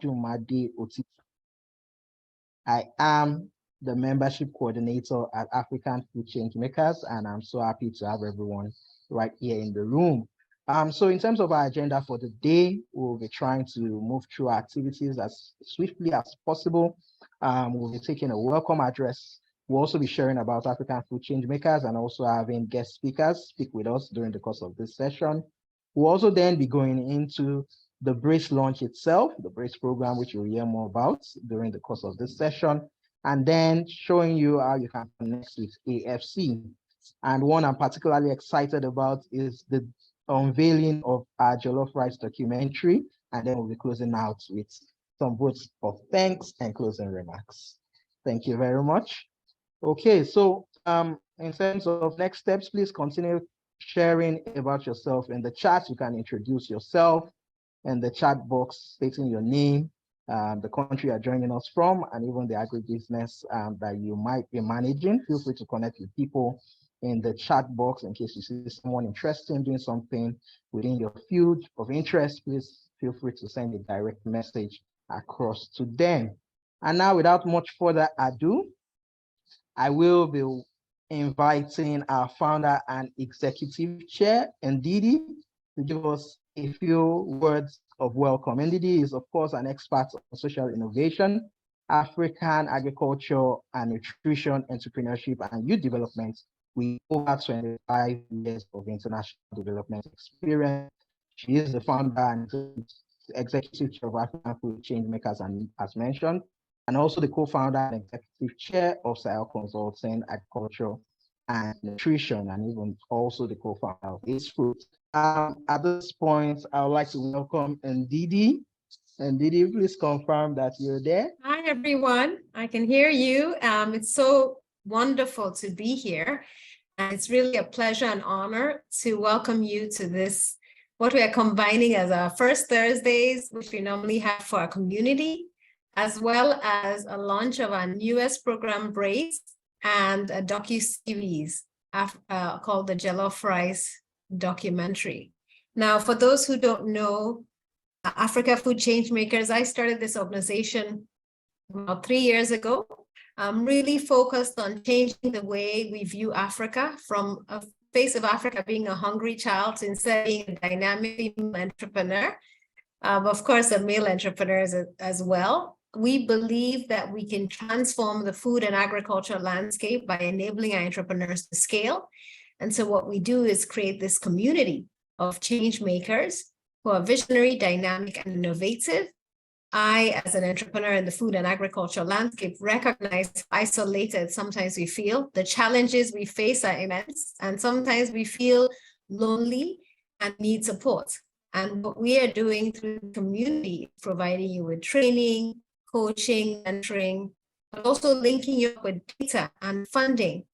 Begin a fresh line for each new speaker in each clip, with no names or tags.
Jumade Oti. I am the membership coordinator at African Food Change Makers, and I'm so happy to have everyone right here in the room. So in terms of our agenda for the day, we'll be trying to move through our activities as swiftly as possible. We'll be taking a welcome address. We'll also be sharing about African Food Change Makers and also having guest speakers speak with us during the course of this session. We'll also then be going into the BRACE launch itself, the BRACE program, which you'll hear more about during the course of this session, and then showing you how you can connect with AFC. And one I'm particularly excited about is the unveiling of our Jollof Rice documentary, and then we'll be closing out with some votes of thanks and closing remarks. Thank you very much. Okay, so in terms of next steps, please continue sharing about yourself in the chat. You can introduce yourself in the chat box, stating your name, the country you're joining us from, and even the agribusiness that you might be managing. Feel free to connect with people in the chat box in case you see someone interested in doing something within your field of interest. Please feel free to send a direct message across to them. And now, without much further ado, I will be inviting our founder and executive chair, Ndidi, to give us a few words of welcome. Ndidi is, of course, an expert on social innovation, African agriculture and nutrition, entrepreneurship, and youth development with over 25 years of international development experience. She is the founder and executive chair of African Food Change Makers, and as mentioned, and also the co-founder and executive chair of Sahel Consulting, Agriculture and Nutrition, and even also the co-founder of Ace Fruit. At this point, I would like to welcome Ndidi. Ndidi, please confirm that you're there.
Hi, everyone. I can hear you. It's so wonderful to be here. And it's really a pleasure and honor to welcome you to this, what we are combining as our first Thursdays, which we normally have for our community, as well as a launch of our newest program, BRACE, and a docu-series called the Jollof Rice documentary. Now, for those who don't know, Africa Food Change Makers, I started this organization about 3 years ago. I'm really focused on changing the way we view Africa, from a face of Africa being a hungry child to instead being a dynamic entrepreneur, of course, a male entrepreneur as well. We believe that we can transform the food and agriculture landscape by enabling our entrepreneurs to scale. And so what we do is create this community of change makers who are visionary, dynamic, and innovative. I, as an entrepreneur in the food and agriculture landscape, recognize how isolated sometimes we feel. The challenges we face are immense, and sometimes we feel lonely and need support. And what we are doing through the community, providing you with training, coaching, mentoring, but also linking you up with data and funding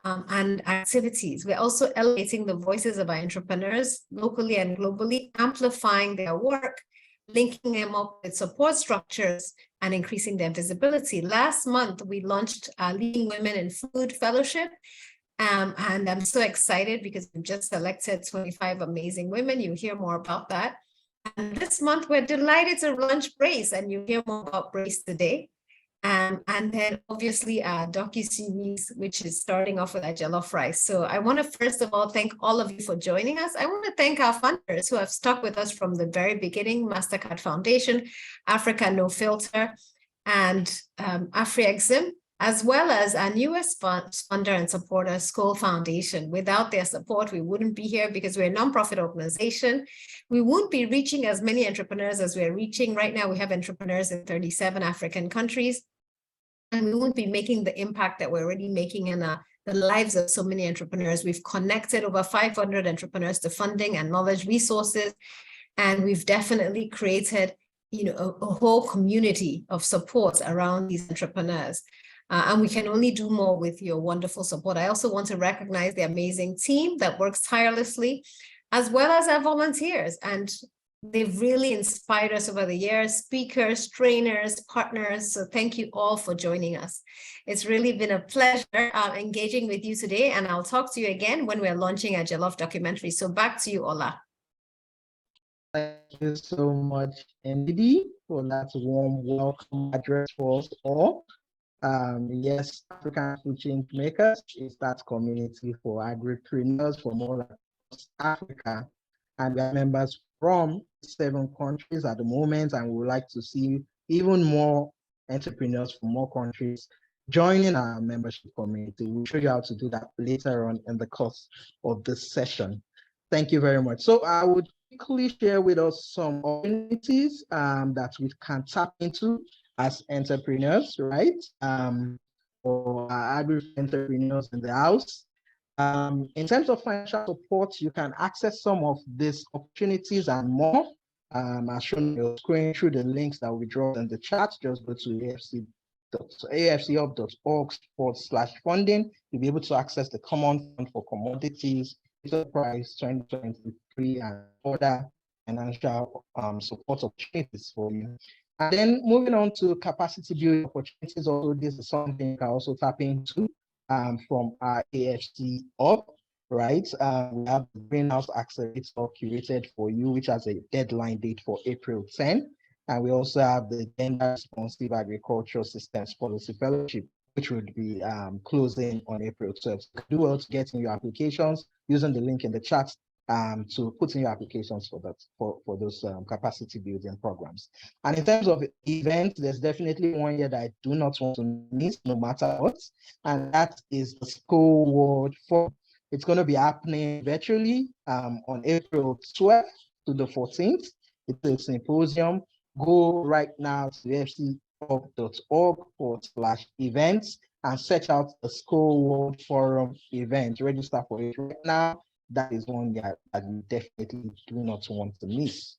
and activities. We're also elevating the voices of our entrepreneurs locally and globally, amplifying their work, linking them up with support structures, and increasing their visibility. Last month, we launched our Leading Women in Food Fellowship. And I'm so excited because we've just selected 25 amazing women. You'll hear more about that. And this month, we're delighted to launch BRACE, and you'll hear more about BRACE today. And then obviously our docu-series, which is starting off with our jollof rice. So I want to first of all thank all of you for joining us. I want to thank our funders who have stuck with us from the very beginning: MasterCard Foundation, Africa No Filter, and AfriExim, as well as our newest funder and supporter, Skoll Foundation. Without their support, we wouldn't be here because we're a nonprofit organization. We wouldn't be reaching as many entrepreneurs as we're reaching. Right now, we have entrepreneurs in 37 African countries. And we won't be making the impact that we're already making in the lives of so many entrepreneurs. We've connected over 500 entrepreneurs to funding and knowledge resources. And we've definitely created, a whole community of support around these entrepreneurs. And we can only do more with your wonderful support. I also want to recognize the amazing team that works tirelessly, as well as our volunteers. And they've really inspired us over the years: speakers, trainers, partners. So thank you all for joining us. It's really been a pleasure engaging with you today. And I'll talk to you again when we're launching our Jollof documentary. So back to you, Ola.
Thank you so much, Ndidi, for that warm welcome address for us all. Yes, African Food Change Makers is that community for agripreneurs from all across Africa. And we have members from 7 countries at the moment, and we would like to see even more entrepreneurs from more countries joining our membership community. We'll show you how to do that later on in the course of this session. Thank you very much. So I would quickly share with us some opportunities that we can tap into as entrepreneurs, right? For our agri entrepreneurs in the house. In terms of financial support, you can access some of these opportunities and more. As shown on your screen through the links that we draw in the chat. Just go to afchub.org/funding. You'll be able to access the Common Fund for Commodities, Price 2023, and other financial support opportunities for you. And then moving on to capacity building opportunities, also this is something you can also tap into from our AFC Hub, right? We have the Greenhouse Accelerator curated for you, which has a deadline date for April 10. And we also have the Gender Responsive Agricultural Systems Policy Fellowship, which would be closing on April 12th. So do well to get in your applications using the link in the chat to put in your applications for that for those capacity building programs. And in terms of events, there's definitely one here that I do not want to miss no matter what, and that is the School World Forum. It's going to be happening virtually on April 12th to the 14th. It's a symposium. Go right now to fchub.org/events and search out the School World Forum event. Register for it right now. That is one that you definitely do not want to miss.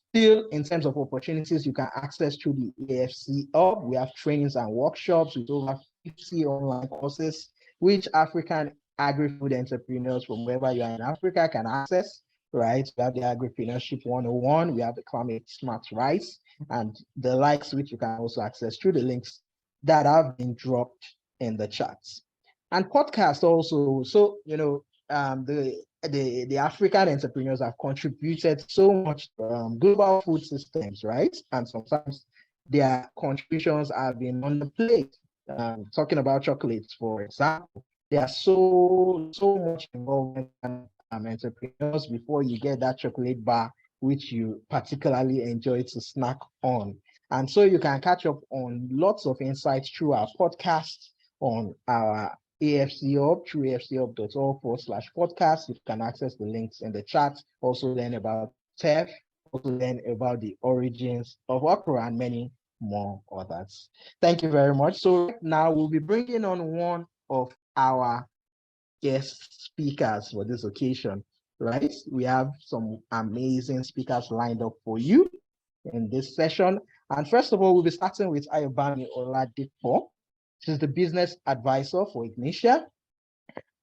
Still, in terms of opportunities, you can access through the AFC Hub. We have trainings and workshops with over 50 online courses, which African agri-food entrepreneurs from wherever you are in Africa can access, right? We have the Agripreneurship 101, we have the Climate Smart Rice, and the likes, which you can also access through the links that have been dropped in the chats. And podcast also, so, you know, the African entrepreneurs have contributed so much to global food systems, right? And sometimes their contributions have been on the plate. Talking about chocolates, for example, there are so much involvement in entrepreneurs before you get that chocolate bar, which you particularly enjoy to snack on. And so you can catch up on lots of insights through our podcast on our AFC Hub through afchub.org/podcast. You can access the links in the chat. Also learn about TEF, also learn about the origins of okra and many more others. Thank you very much. So now we'll be bringing on one of our guest speakers for this occasion, right? We have some amazing speakers lined up for you in this session. And first of all, we'll be starting with Ayobami Oladipo. She's the business advisor for Ignitia,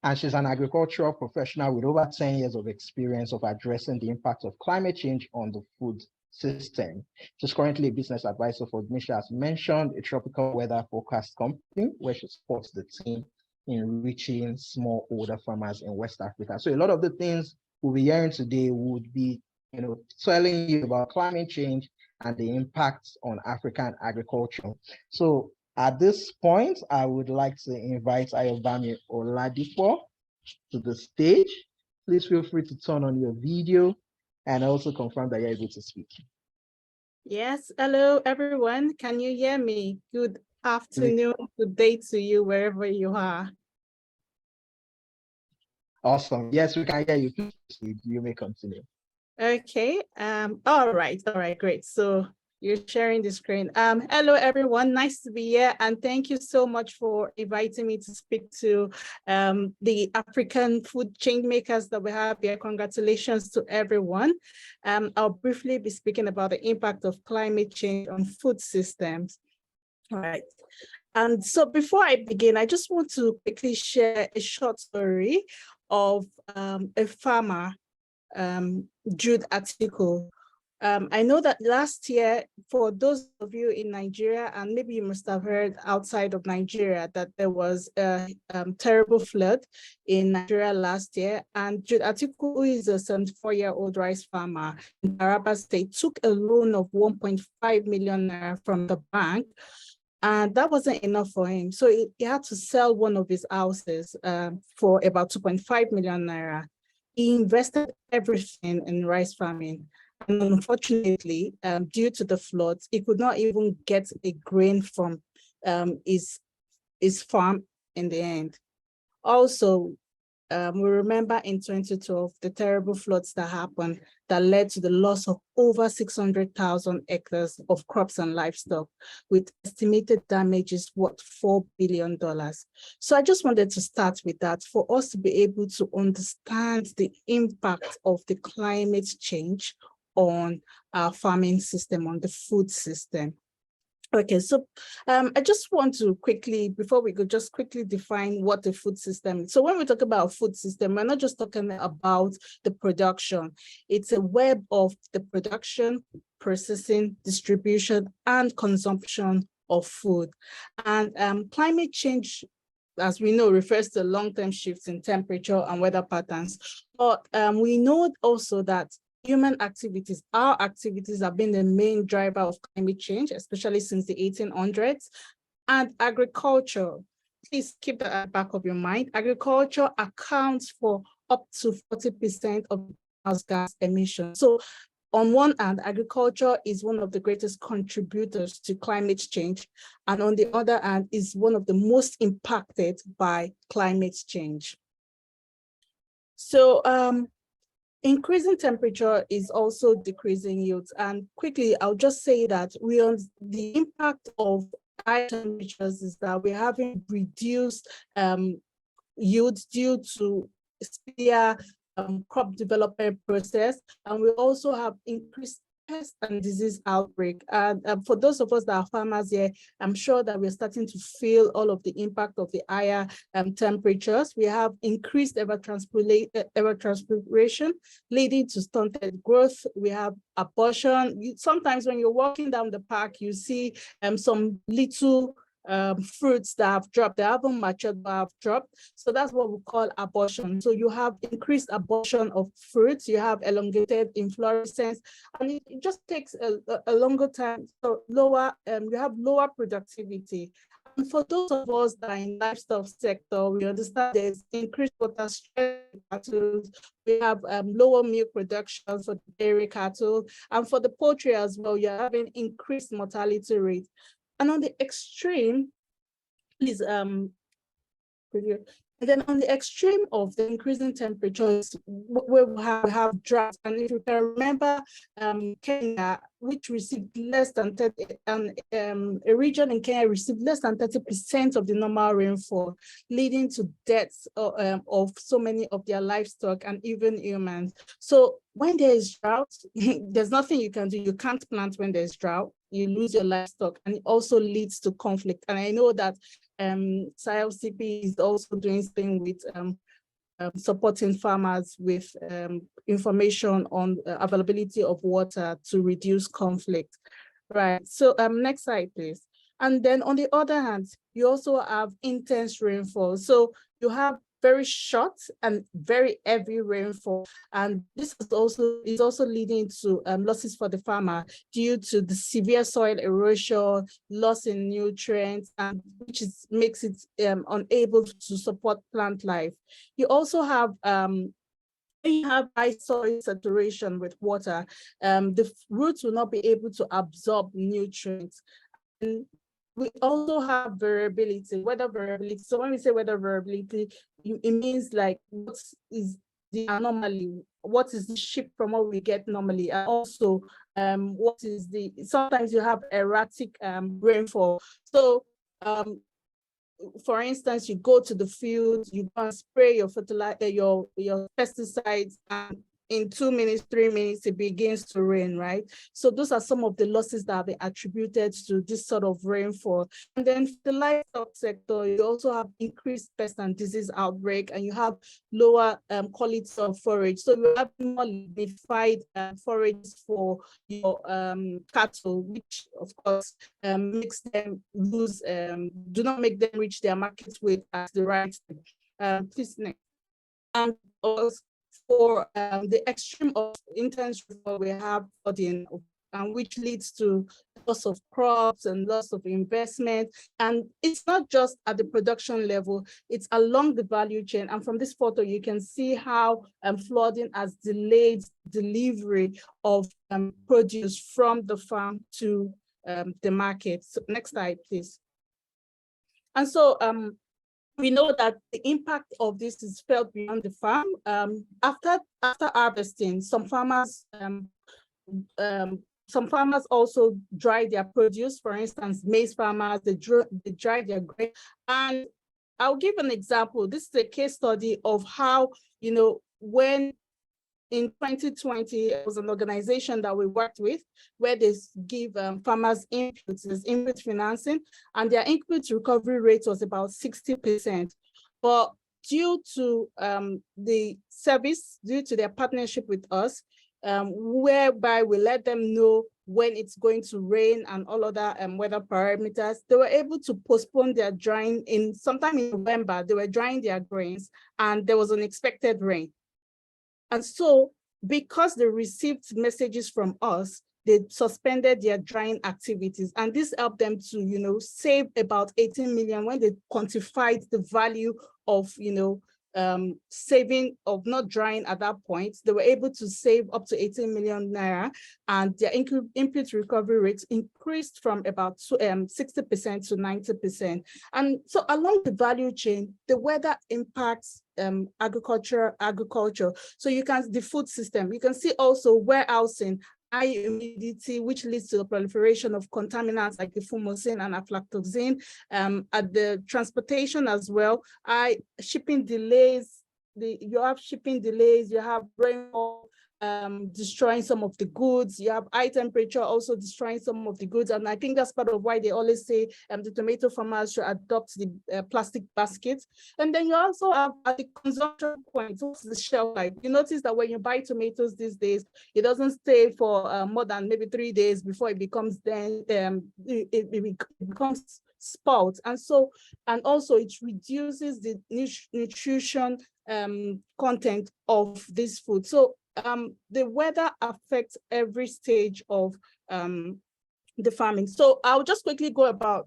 and she's an agricultural professional with over 10 years of experience of addressing the impact of climate change on the food system. She's currently a business advisor for Ignitia, as mentioned, a tropical weather forecast company where she supports the team in reaching smallholder farmers in West Africa. So a lot of the things we'll be hearing today would be, you know, telling you about climate change and the impacts on African agriculture. So at this point, I would like to invite Ayobami Oladipo to the stage. Please feel free to turn on your video and also confirm that you're able to speak.
Yes, hello everyone. Can you hear me? Good afternoon, good day to you wherever you are.
Awesome. Yes, we can hear you. Please, you may continue.
Okay. All right, great. So you're sharing the screen. Hello everyone, nice to be here, and thank you so much for inviting me to speak to the African food change makers that we have here. Congratulations to everyone. I'll briefly be speaking about the impact of climate change on food systems. All right. And so before I begin, I just want to quickly share a short story of a farmer, Jude article, I know that last year, for those of you in Nigeria, and maybe you must have heard outside of Nigeria, that there was a terrible flood in Nigeria last year. And Jude Atiku, who is a 74-year-old rice farmer in Terrace State, took a loan of 1.5 million naira from the bank. And that wasn't enough for him. So he had to sell one of his houses for about 2.5 million naira. He invested everything in rice farming. And unfortunately, due to the floods, he could not even get a grain from his farm in the end. Also, we remember in 2012, the terrible floods that happened that led to the loss of over 600,000 acres of crops and livestock, with estimated damages worth $4 billion. So I just wanted to start with that for us to be able to understand the impact of the climate change on our farming system, on the food system. Okay, so I just want to quickly, before we go, just quickly define what the food system is. So when we talk about food system, we're not just talking about the production. It's a web of the production, processing, distribution, and consumption of food. And climate change, as we know, refers to long-term shifts in temperature and weather patterns. But we know also that human activities, our activities, have been the main driver of climate change, especially since the 1800s. And agriculture, please keep that at the back of your mind. Agriculture accounts for up to 40% of greenhouse gas emissions. So on one hand, agriculture is one of the greatest contributors to climate change, and on the other hand, is one of the most impacted by climate change. So increasing temperature is also decreasing yields. And quickly, I'll just say that the impact of high temperatures is that we're having reduced yields due to speedier crop development process, and we also have increased pest and disease outbreak. And for those of us that are farmers here, I'm sure that we're starting to feel all of the impact of the higher temperatures. We have increased evapotranspiration, leading to stunted growth. We have abortion. Sometimes when you're walking down the park, you see some little fruits that have dropped, they haven't matured but have dropped. So that's what we call abortion. So you have increased abortion of fruits, you have elongated inflorescence, and it just takes a longer time. So you have lower productivity. And for those of us that are in livestock sector, we understand there's increased water stress in cattle. We have lower milk production for the dairy cattle, and for the poultry as well, you're having increased mortality rate. And on the extreme, please, and then on the extreme of the increasing temperatures, we have drought. And if you can remember, Kenya, which received less than 30, a region in Kenya received less than 30% of the normal rainfall, leading to deaths of so many of their livestock and even humans. So when there is drought, there's nothing you can do. You can't plant when there's drought. You lose your livestock, and it also leads to conflict. And I know that Sahel CP is also doing things with supporting farmers with information on availability of water to reduce conflict. Right, so next slide, please. And then on the other hand, you also have intense rainfall. So you have very short and very heavy rainfall. And this is also leading to losses for the farmer due to the severe soil erosion, loss in nutrients, and which makes it unable to support plant life. You also have you have high soil saturation with water, the roots will not be able to absorb nutrients. And we also have variability, weather variability. So when we say weather variability, it means like what is the anomaly, what is the shift from what we get normally, and also what is sometimes you have erratic rainfall. So for instance, you go to the field, you go and spray your fertilizer, your pesticides, and in 2 minutes, 3 minutes, it begins to rain, right? So those are some of the losses that have been attributed to this sort of rainfall. And then for the livestock sector, you also have increased pest and disease outbreak, and you have lower quality of forage. So you have more lignified forages for your cattle, which of course makes them lose, do not make them reach their market weight at the right time. Please next. And also for the extreme of intense rainfall, we have flooding, which leads to loss of crops and loss of investment. And it's not just at the production level, it's along the value chain. And from this photo, you can see how flooding has delayed delivery of produce from the farm to the market. So next slide, please. And so we know that the impact of this is felt beyond the farm. After harvesting, some farmers also dry their produce. For instance, maize farmers, they dry their grain. And I'll give an example. This is a case study of how, when in 2020, it was an organization that we worked with where they give farmers inputs, input financing, and their input recovery rate was about 60%. But due to the service, due to their partnership with us, whereby we let them know when it's going to rain and all other weather parameters, they were able to postpone their drying sometime in November. They were drying their grains and there was unexpected rain. And so because they received messages from us, they suspended their drying activities. And this helped them to, save about 18 million when they quantified the value of, saving of not drying at that point. They were able to save up to 18 million naira, and their input recovery rates increased from about 60% to 90%. And so along the value chain, the weather impacts agriculture. So the food system, you can see also warehousing, high humidity, which leads to the proliferation of contaminants like the fumosin and aflatoxin. At the transportation as well, shipping delays. You have shipping delays. You have rainfall destroying some of the goods. You have high temperature also destroying some of the goods. And I think that's part of why they always say the tomato farmers should adopt the plastic baskets. And then you also have at the consumption point, what's the shelf life? You notice that when you buy tomatoes these days, it doesn't stay for more than maybe 3 days before it becomes it becomes spoiled. And also it reduces the nutrition content of this food. So the weather affects every stage of the farming. So I'll just quickly go about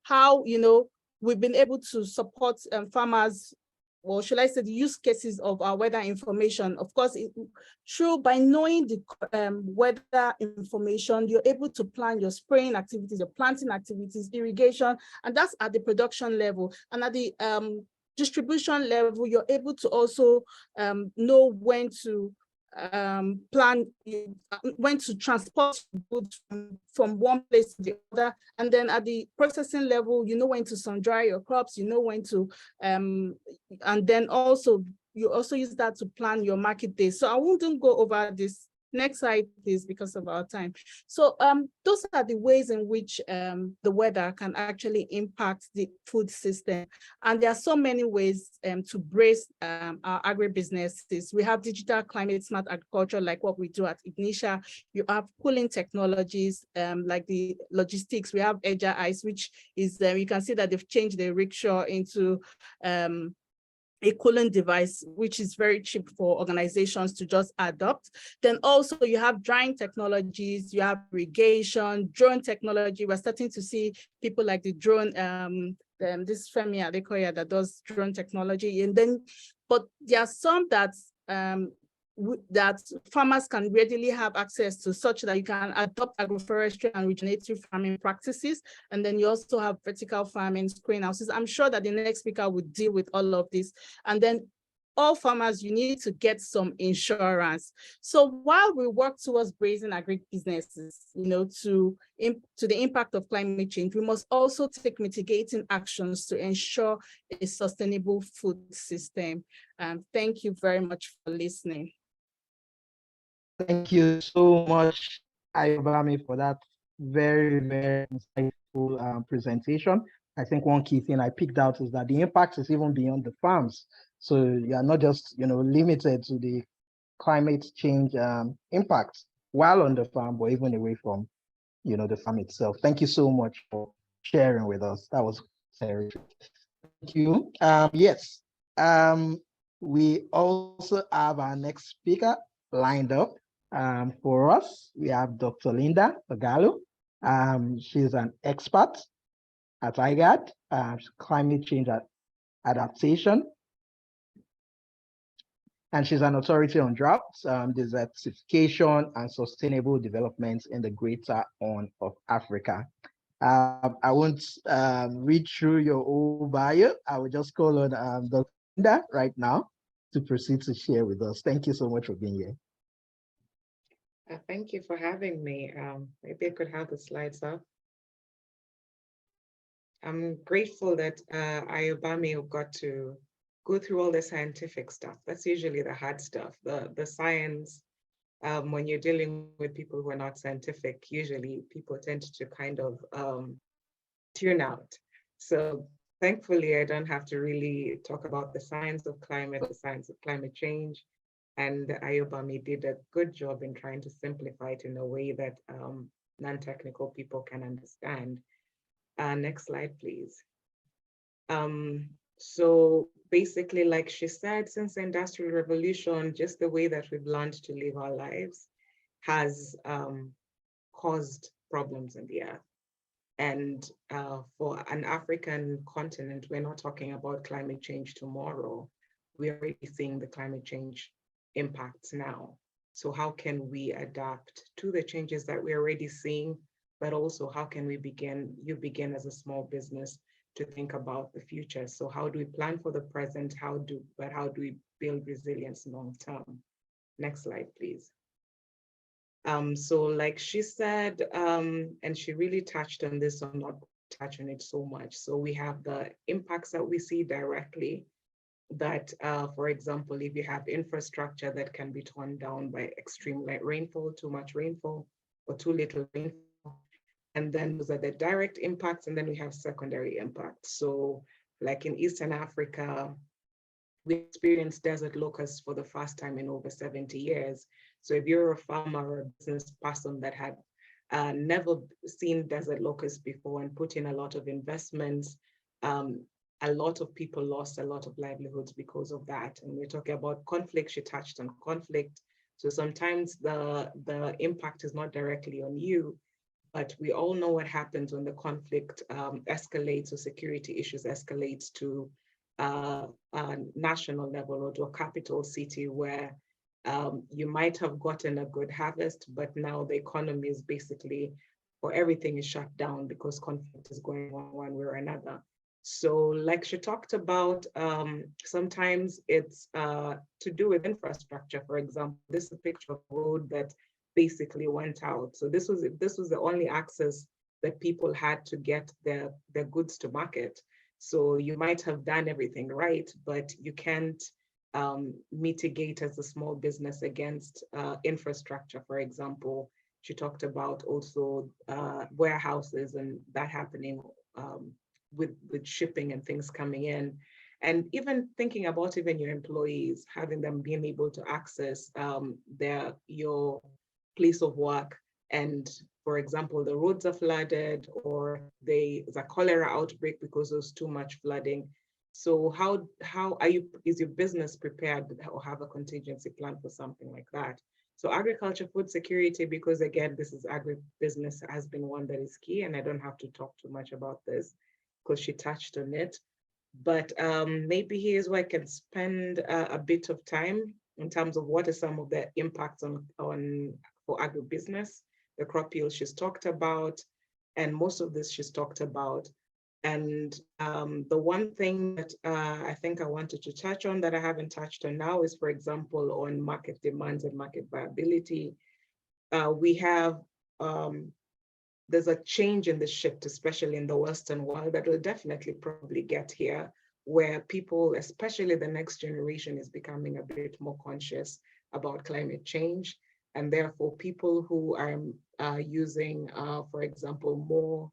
how we've been able to support farmers, or should I say the use cases of our weather information. Of course, by knowing the weather information, you're able to plan your spraying activities, your planting activities, irrigation, and that's at the production level. And at the distribution level, you're able to also know when to when to transport goods from one place to the other. And then at the processing level, you know when to sun dry your crops, you know when to, and then also, you also use that to plan your market days. So I wouldn't go over this. Next slide, please, because of our time. So those are the ways in which the weather can actually impact the food system. And there are so many ways to brace our agribusinesses. We have digital climate smart agriculture, like what we do at Ignitia. You have cooling technologies, like the logistics. We have Edger Ice, which is, you can see that they've changed the rickshaw into a cooling device, which is very cheap for organizations to just adopt. Then also you have drying technologies, you have irrigation, drone technology. We're starting to see people like the drone, this Femi Adekoya that does drone technology. And then, but there are some that farmers can readily have access to, such that you can adopt agroforestry and regenerative farming practices. And then you also have vertical farming, greenhouses. I'm sure that the next speaker would deal with all of this. And then all farmers, you need to get some insurance. So while we work towards raising agribusinesses, to the impact of climate change, we must also take mitigating actions to ensure a sustainable food system. Thank you very much for listening.
Thank you so much, Ayobami, for that very, very insightful presentation. I think one key thing I picked out is that the impact is even beyond the farms. So you are not just, limited to the climate change impact while on the farm, but even away from, the farm itself. Thank you so much for sharing with us. That was terrific. Thank you. Yes, we also have our next speaker lined up for us. We have Dr. Linda Ogallo. She's an expert at IGAD, climate change adaptation. And she's an authority on droughts, desertification, and sustainable development in the Greater Horn of Africa. I won't read through your whole bio. I will just call on Dr. Linda right now to proceed to share with us. Thank you so much for being here.
Thank you for having me. Maybe I could have the slides up. I'm grateful that Ayobami got to go through all the scientific stuff. That's usually the hard stuff. The science, when you're dealing with people who are not scientific, usually people tend to kind of tune out. So thankfully, I don't have to really talk about the science of climate, the science of climate change. And Ayobami did a good job in trying to simplify it in a way that non-technical people can understand. Next slide, please. So basically, like she said, since the Industrial Revolution, just the way that we've learned to live our lives has caused problems in the earth. And for an African continent, we're not talking about climate change tomorrow. We're already seeing the climate change impacts now. So how can we adapt to the changes that we're already seeing, but also how can we begin as a small business to think about the future. So how do we plan for the present? How do we build resilience long term? Next slide, please. So like she said, and she really touched on this, so I'm not touching it so much. So we have the impacts that we see directly that, for example, if you have infrastructure that can be torn down by extreme rainfall, too much rainfall, or too little rainfall. And then those are the direct impacts, and then we have secondary impacts. So like in Eastern Africa, we experienced desert locusts for the first time in over 70 years. So if you're a farmer or a business person that had never seen desert locusts before and put in a lot of investments, a lot of people lost a lot of livelihoods because of that. And we're talking about conflict. She touched on conflict. So sometimes the impact is not directly on you, but we all know what happens when the conflict escalates or security issues escalates to a national level or to a capital city where you might have gotten a good harvest, but now the economy is basically, or everything is shut down because conflict is going on one way or another. So like she talked about, sometimes it's to do with infrastructure. For example, this is a picture of a road that basically went out. So this was the only access that people had to get their goods to market. So you might have done everything right, but you can't mitigate as a small business against infrastructure. For example, she talked about also warehouses and that happening with shipping and things coming in. And even thinking about even your employees, having them being able to access your place of work. And for example, the roads are flooded or there's a cholera outbreak because there's too much flooding. So how is your business prepared or have a contingency plan for something like that? So agriculture, food security, because again, this is agribusiness, has been one that is key, and I don't have to talk too much about this because she touched on it. But maybe here's where I can spend a bit of time in terms of what are some of the impacts for agribusiness, the crop yield she's talked about, and most of this she's talked about. And the one thing that I think I wanted to touch on that I haven't touched on now is, for example, on market demands and market viability. We have, there's a change in the shift, especially in the Western world, that will definitely probably get here, where people, especially the next generation, is becoming a bit more conscious about climate change. And therefore, people who are using, for example, more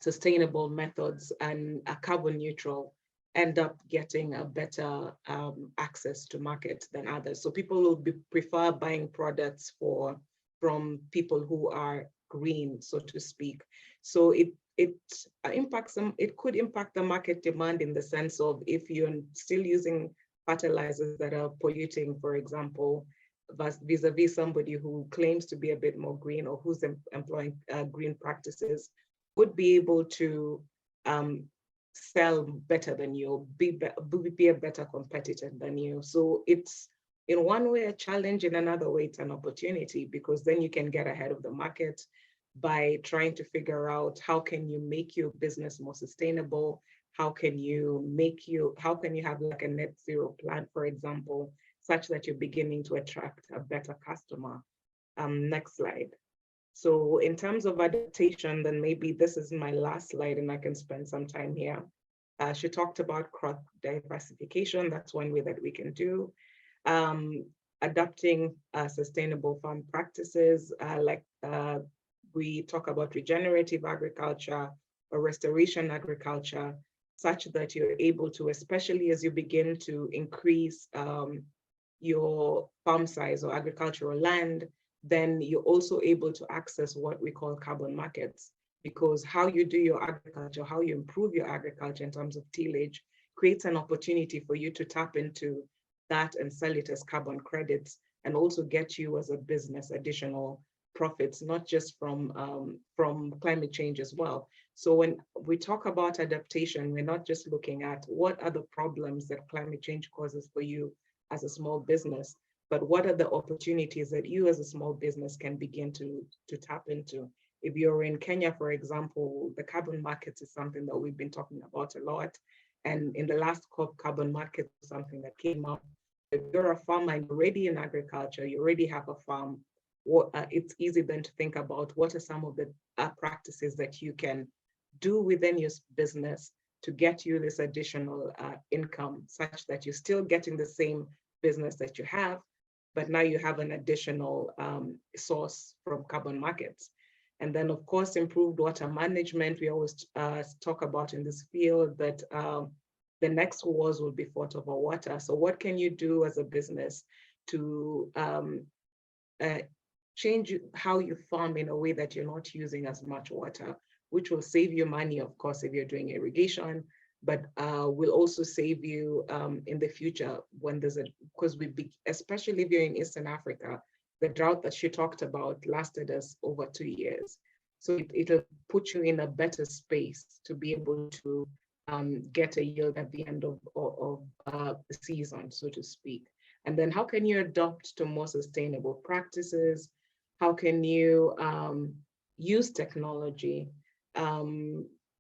sustainable methods and are carbon neutral end up getting a better access to market than others. So people will prefer buying products from people who are green, so to speak. So it impacts them. It could impact the market demand in the sense of if you're still using fertilizers that are polluting, for example, vis-a-vis somebody who claims to be a bit more green or who's employing green practices, would be able to sell better than you, be a better competitor than you. So it's in one way a challenge, in another way it's an opportunity, because then you can get ahead of the market by trying to figure out how can you make your business more sustainable, how can you have like a net zero plan, for example, such that you're beginning to attract a better customer. Next slide. So in terms of adaptation, then maybe this is my last slide and I can spend some time here. She talked about crop diversification. That's one way that we can do. Adapting sustainable farm practices, like we talk about regenerative agriculture or restoration agriculture, such that you're able to, especially as you begin to increase your farm size or agricultural land, then you're also able to access what we call carbon markets, because how you do your agriculture, how you improve your agriculture in terms of tillage, creates an opportunity for you to tap into that and sell it as carbon credits, and also get you as a business additional profits, not just from climate change as well. So when we talk about adaptation, we're not just looking at what are the problems that climate change causes for you as a small business, but what are the opportunities that you as a small business can begin to tap into. If you're in Kenya, for example, the carbon market is something that we've been talking about a lot. And in the last COP, carbon market was something that came up. If you're a farmer and you're already in agriculture, you already have a farm, it's easy then to think about what are some of the practices that you can do within your business to get you this additional income, such that you're still getting the same business that you have, but now you have an additional source from carbon markets. And then of course, improved water management. We always talk about in this field that the next wars will be fought over water. So what can you do as a business to change how you farm in a way that you're not using as much water, which will save you money, of course, if you're doing irrigation, but will also save you in the future when there's because especially if you're in Eastern Africa, the drought that she talked about lasted us over 2 years. So it'll put you in a better space to be able to get a yield at the end of the season, so to speak. And then how can you adopt to more sustainable practices? How can you use technology?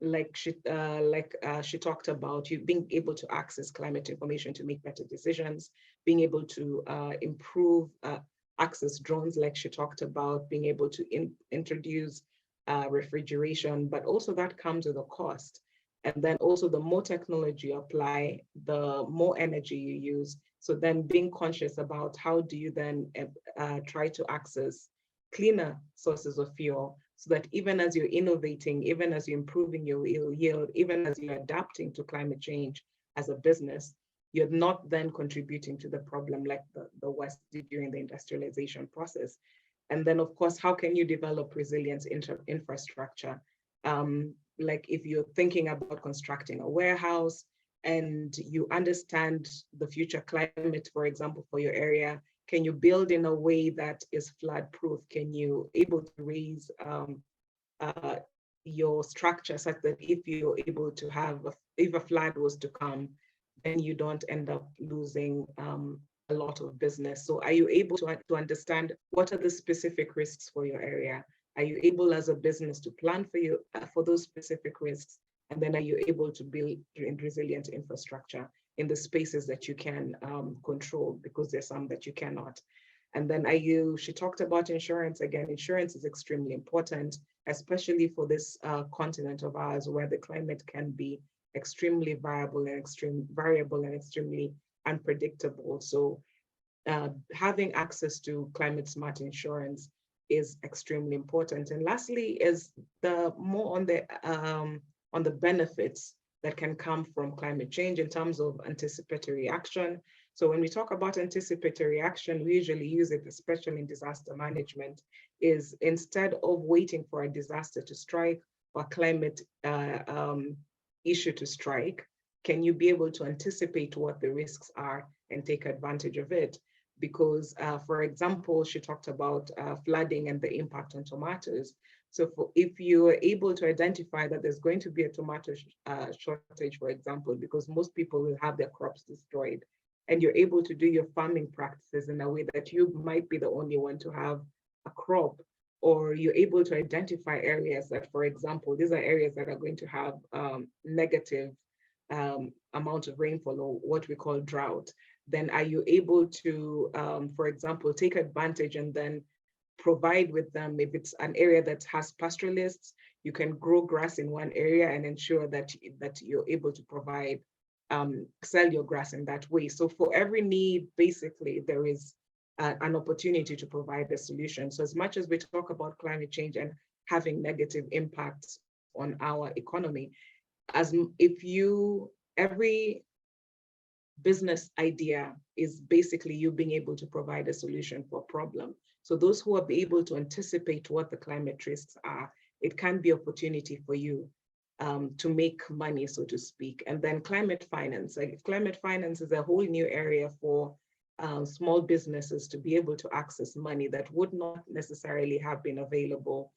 Like she talked about, you being able to access climate information to make better decisions, being able to improve access drones, like she talked about, being able to introduce refrigeration, but also that comes with a cost. And then also the more technology you apply, the more energy you use. So then being conscious about how do you then try to access cleaner sources of fuel, so that even as you're innovating, even as you're improving your yield, even as you're adapting to climate change as a business, you're not then contributing to the problem like the West did during the industrialization process. And then of course, how can you develop resilience infrastructure? Like if you're thinking about constructing a warehouse and you understand the future climate, for example, for your area, can you build in a way that is flood proof? Can you able to raise your structure such that if you're able to have, if a flood was to come, then you don't end up losing a lot of business? So are you able to understand what are the specific risks for your area? Are you able as a business to plan for those specific risks? And then are you able to build resilient infrastructure in the spaces that you can control, because there's some that you cannot. And then she talked about insurance. Again, insurance is extremely important, especially for this continent of ours, where the climate can be extremely variable and extremely unpredictable. So having access to climate smart insurance is extremely important. And lastly is the more on the benefits that can come from climate change in terms of anticipatory action. So when we talk about anticipatory action, we usually use it, especially in disaster management, is instead of waiting for a disaster to strike or climate issue to strike, can you be able to anticipate what the risks are and take advantage of it? Because, for example, she talked about flooding and the impact on tomatoes. So if you are able to identify that there's going to be a tomato shortage, for example, because most people will have their crops destroyed, and you're able to do your farming practices in a way that you might be the only one to have a crop, or you're able to identify areas that, for example, these are areas that are going to have negative amount of rainfall, or what we call drought, then are you able to, for example, take advantage and then provide with them, if it's an area that has pastoralists, you can grow grass in one area and ensure that you're able to provide, sell your grass in that way. So for every need, basically, there is an opportunity to provide a solution. So as much as we talk about climate change and having negative impacts on our economy, every business idea is basically you being able to provide a solution for a problem. So those who are able to anticipate what the climate risks are, it can be opportunity for you to make money, so to speak. And then climate finance. Like, climate finance is a whole new area for small businesses to be able to access money that would not necessarily have been available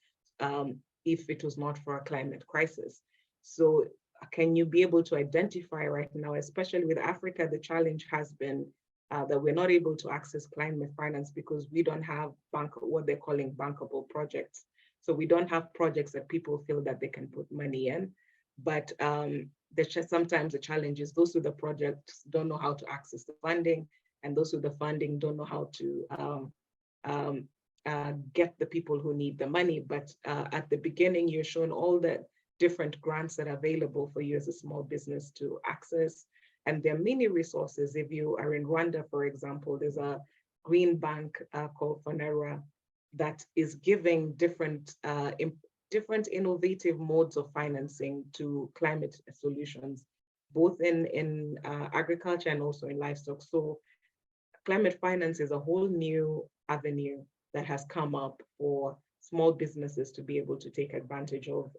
if it was not for a climate crisis. So can you be able to identify right now, especially with Africa, the challenge has been that we're not able to access climate finance because we don't have what they're calling bankable projects. So we don't have projects that people feel that they can put money in. But sometimes the challenge is those with the projects don't know how to access the funding, and those with the funding don't know how to get the people who need the money. But at the beginning, you're shown all the different grants that are available for you as a small business to access. And there are many resources. If you are in Rwanda, for example, there's a green bank called Fonera that is giving different innovative modes of financing to climate solutions, both in agriculture and also in livestock. So climate finance is a whole new avenue that has come up for small businesses to be able to take advantage of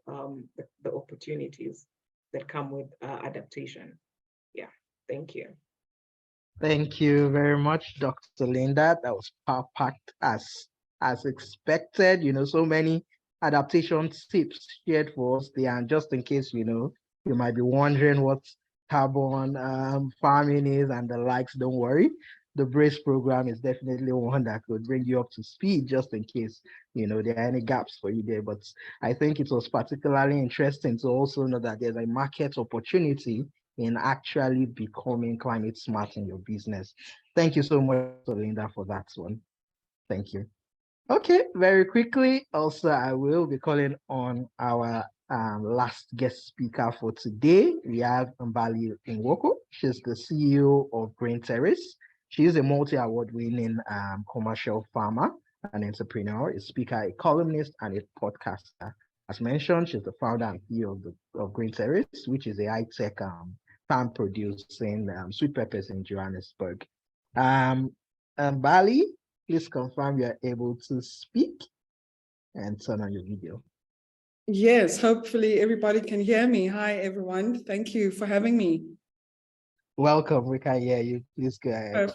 the opportunities that come with adaptation. Yeah, thank you.
Thank you very much, Dr. Linda. That was packed as expected. So many adaptation tips shared for us there. And just in case, you might be wondering what carbon farming is and the likes, don't worry. The BRACE program is definitely one that could bring you up to speed, just in case, there are any gaps for you there. But I think it was particularly interesting to also know that there's a market opportunity in actually becoming climate smart in your business. Thank you so much, Linda, for that one. Thank you. Okay, very quickly, also, I will be calling on our last guest speaker for today. We have Mbali Nwoko. She's the CEO of Terrace. She is a multi-award-winning commercial farmer, an entrepreneur, a speaker, a columnist, and a podcaster. As mentioned, she's the founder and CEO of Terrace, which is a high-tech farm producing sweet peppers in Johannesburg. Mbali, please confirm you're able to speak and turn on your video.
Yes, hopefully everybody can hear me. Hi, everyone. Thank you for having me.
Welcome. We can hear you. Please go ahead.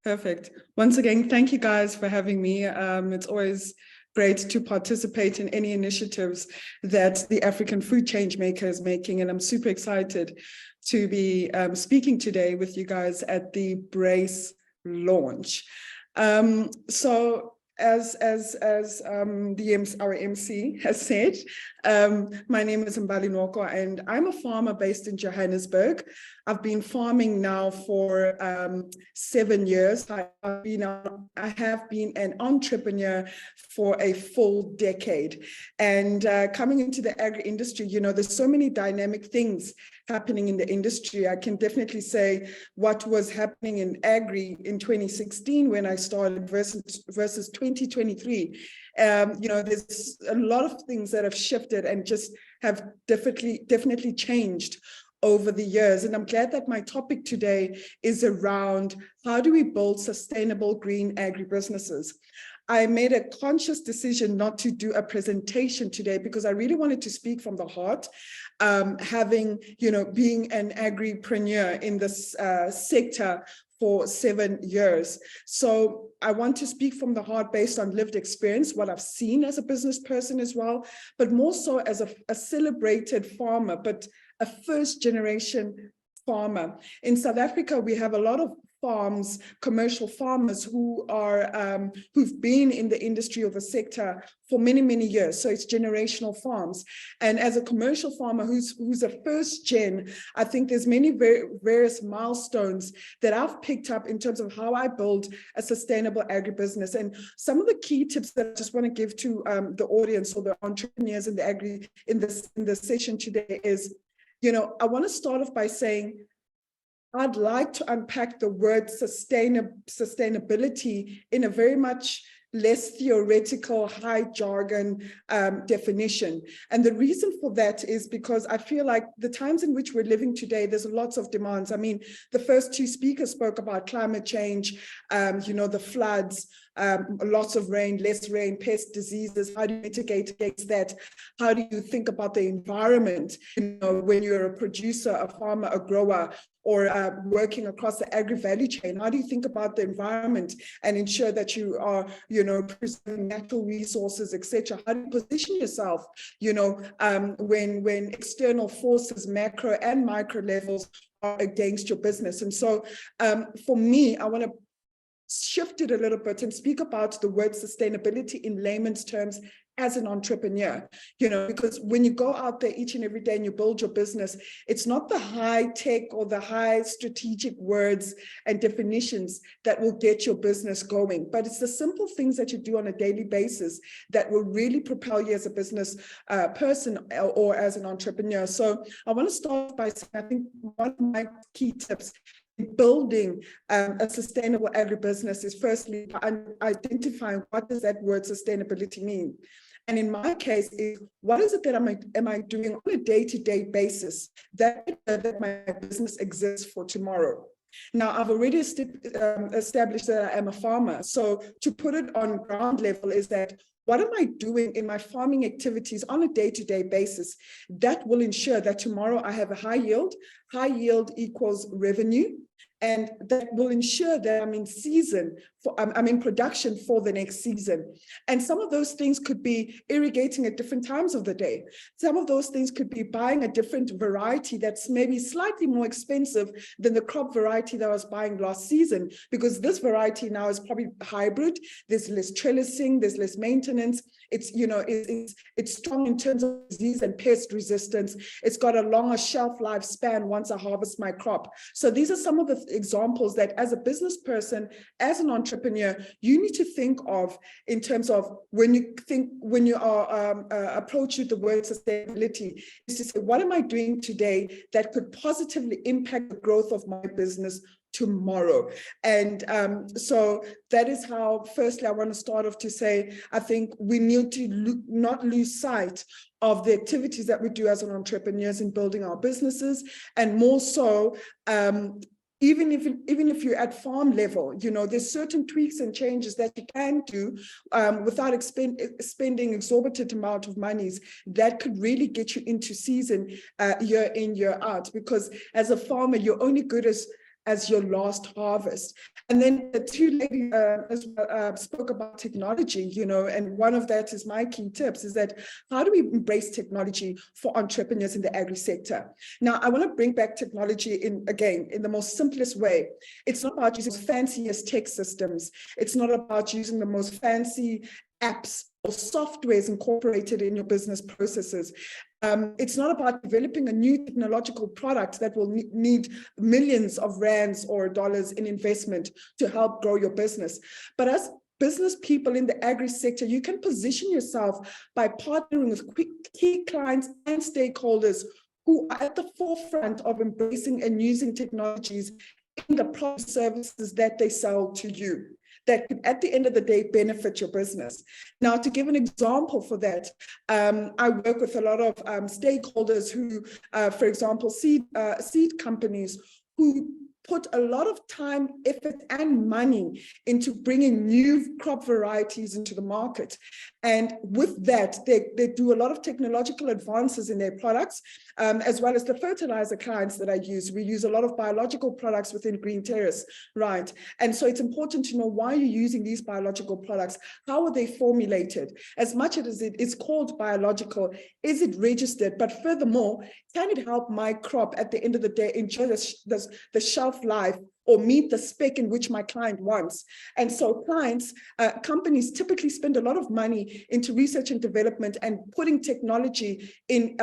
Perfect. Once again, thank you guys for having me. It's always great to participate in any initiatives that the African Food Changemaker is making, and I'm super excited to be speaking today with you guys at the BRACE launch. So as our MC has said, My name is Mbali Nwoko, and I'm a farmer based in Johannesburg. I've been farming now for 7 years. I have been an entrepreneur for a full decade. And coming into the agri industry, you know, there's so many dynamic things happening in the industry. I can definitely say what was happening in agri in 2016 when I started versus 2023. You know, there's a lot of things that have shifted and just have definitely changed over the years. And I'm glad that my topic today is around how do we build sustainable green agribusinesses. I made a conscious decision not to do a presentation today because I really wanted to speak from the heart, having, you know, being an agripreneur in this sector for 7 years. So I want to speak from the heart based on lived experience, what I've seen as a business person as well, but more so as a celebrated farmer, but a first generation farmer. In South Africa, we have a lot of farms, commercial farmers who are who've been in the industry or the sector for many years. So it's generational farms. And as a commercial farmer who's a first gen, I think there's many various milestones that I've picked up in terms of how I build a sustainable agribusiness. And some of the key tips that I just want to give to the audience or the entrepreneurs in the agri in this session today is, you know, I want to start off by saying I'd like to unpack the word sustainability in a very much less theoretical, high jargon definition. And the reason for that is because I feel like the times in which we're living today, there's lots of demands. I mean, the first two speakers spoke about climate change, you know, the floods, lots of rain, less rain, pest diseases. How do you mitigate against that? How do you think about the environment? You know, when you're a producer, a farmer, a grower, or working across the agri value chain, how do you think about the environment and ensure that you are, you know, preserving natural resources, etc.? How do you position yourself, you know, when external forces, macro and micro levels, are against your business? And so for me, I want to shift it a little bit and speak about the word sustainability in layman's terms as an entrepreneur, you know, because when you go out there each and every day and you build your business, it's not the high tech or the high strategic words and definitions that will get your business going, but it's the simple things that you do on a daily basis that will really propel you as a business person or as an entrepreneur. So I want to start by saying, I think one of my key tips building a sustainable agribusiness is firstly identifying what does that word sustainability mean. And in my case, what is it that am I doing on a day-to-day basis that my business exists for tomorrow? Now, I've already established that I am a farmer. So to put it on ground level is that what am I doing in my farming activities on a day-to-day basis that will ensure that tomorrow I have a high yield? High yield equals revenue. And that will ensure that I'm in season, I'm in production for the next season. And some of those things could be irrigating at different times of the day. Some of those things could be buying a different variety that's maybe slightly more expensive than the crop variety that I was buying last season, because this variety now is probably hybrid. There's less trellising, there's less maintenance. It's, you know, it's strong in terms of disease and pest resistance. It's got a longer shelf life span once I harvest my crop. So these are some of the examples that as a business person, as an entrepreneur, you need to think of in terms of when you are approaching the word sustainability, is to say, what am I doing today that could positively impact the growth of my business tomorrow? And so that is how, firstly, I want to start off to say, I think we need to not lose sight of the activities that we do as an entrepreneurs in building our businesses, and more so, even if you're at farm level, you know, there's certain tweaks and changes that you can do without spending exorbitant amount of monies that could really get you into season year in, year out. Because as a farmer, you're only good as your last harvest. And then the two ladies as well, spoke about technology, you know, and one of that is my key tips is that how do we embrace technology for entrepreneurs in the agri sector? Now, I want to bring back technology in the most simplest way. It's not about using fanciest tech systems. It's not about using the most fancy apps or softwares incorporated in your business processes. It's not about developing a new technological product that will need millions of rands or dollars in investment to help grow your business. But as business people in the agri sector, you can position yourself by partnering with key clients and stakeholders who are at the forefront of embracing and using technologies in the product services that they sell to you, that could, at the end of the day, benefit your business. Now, to give an example for that, I work with a lot of stakeholders who, for example, seed companies who put a lot of time, effort, and money into bringing new crop varieties into the market. And with that, they do a lot of technological advances in their products, as well as the fertilizer clients that I use. We use a lot of biological products within Green Terrace, right? And so it's important to know why you're using these biological products. How are they formulated? As much as it is called biological, is it registered? But furthermore, can it help my crop at the end of the day enjoy the shelf life or meet the spec in which my client wants? And so companies typically spend a lot of money into research and development and putting technology in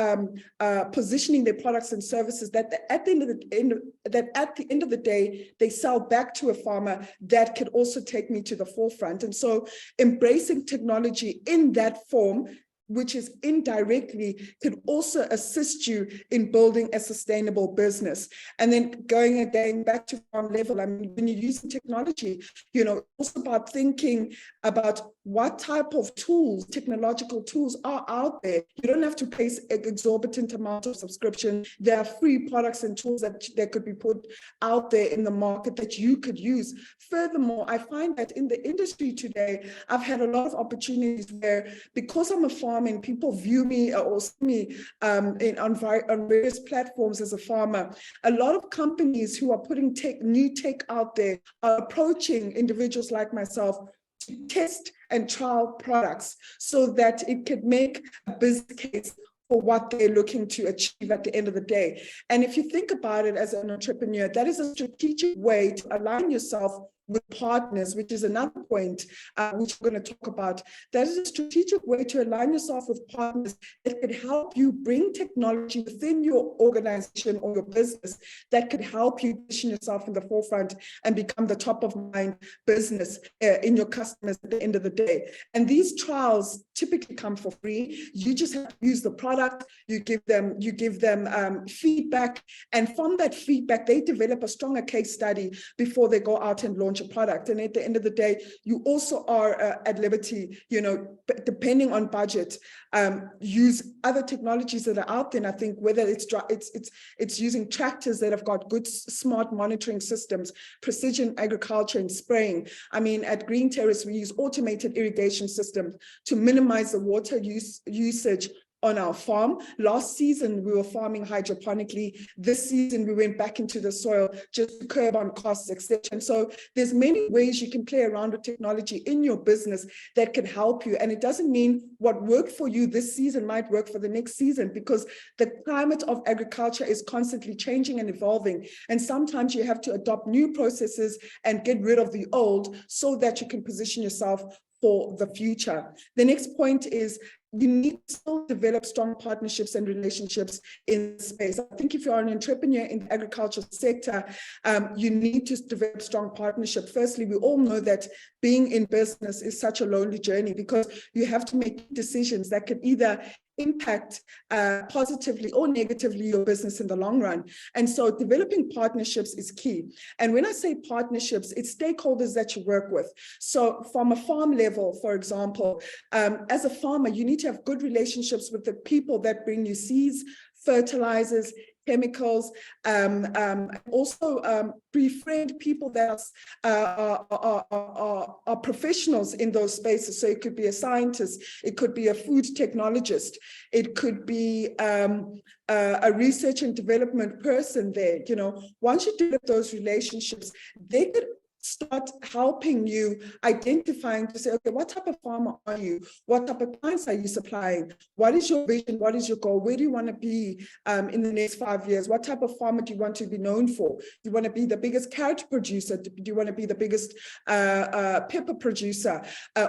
positioning their products and services that at the end of the day, they sell back to a farmer that could also take me to the forefront. And so embracing technology in that form, which is indirectly, could also assist you in building a sustainable business. And then going again back to farm level, I mean, when you're using technology, you know, also about thinking about what type of tools, technological tools are out there. You don't have to pay an exorbitant amount of subscription. There are free products and tools that could be put out there in the market that you could use. Furthermore, I find that in the industry today, I've had a lot of opportunities where, because I'm a farmer and people view me or see me on various platforms as a farmer, a lot of companies who are putting new tech out there are approaching individuals like myself to test and trial products so that it could make a business case for what they're looking to achieve at the end of the day. And if you think about it as an entrepreneur, that is a strategic way to align yourself with partners, which is another point which we're going to talk about. That is a strategic way to align yourself with partners that could help you bring technology within your organization or your business that could help you position yourself in the forefront and become the top of mind business in your customers at the end of the day. And these trials typically come for free. You just have to use the product, you give them feedback, and from that feedback, they develop a stronger case study before they go out and launch a product. And at the end of the day, you also are at liberty, you know, depending on budget, use other technologies that are out there. And I think whether it's using tractors that have got good smart monitoring systems, precision agriculture and spraying. I mean, at Green Terrace, we use automated irrigation systems to minimize the water usage on our farm. Last season, we were farming hydroponically. This season, we went back into the soil just to curb on costs, etc. And so there's many ways you can play around with technology in your business that can help you. And it doesn't mean what worked for you this season might work for the next season, because the climate of agriculture is constantly changing and evolving. And sometimes you have to adopt new processes and get rid of the old so that you can position yourself for the future. The next point is you need to still develop strong partnerships and relationships in space. I think if you're an entrepreneur in the agriculture sector, you need to develop strong partnership. Firstly, we all know that being in business is such a lonely journey because you have to make decisions that can either impact positively or negatively your business in the long run. And so developing partnerships is key. And when I say partnerships, it's stakeholders that you work with. So from a farm level, for example, as a farmer, you need to have good relationships with the people that bring you seeds, fertilizers, chemicals, also befriend people that are professionals in those spaces. So it could be a scientist, it could be a food technologist, it could be a research and development person there. You know, once you develop those relationships, they could start helping you identifying to say, okay, what type of farmer are you? What type of clients are you supplying? What is your vision? What is your goal? Where do you want to be in the next 5 years? What type of farmer do you want to be known for? Do you want to be the biggest carrot producer? Do you want to be the biggest pepper producer?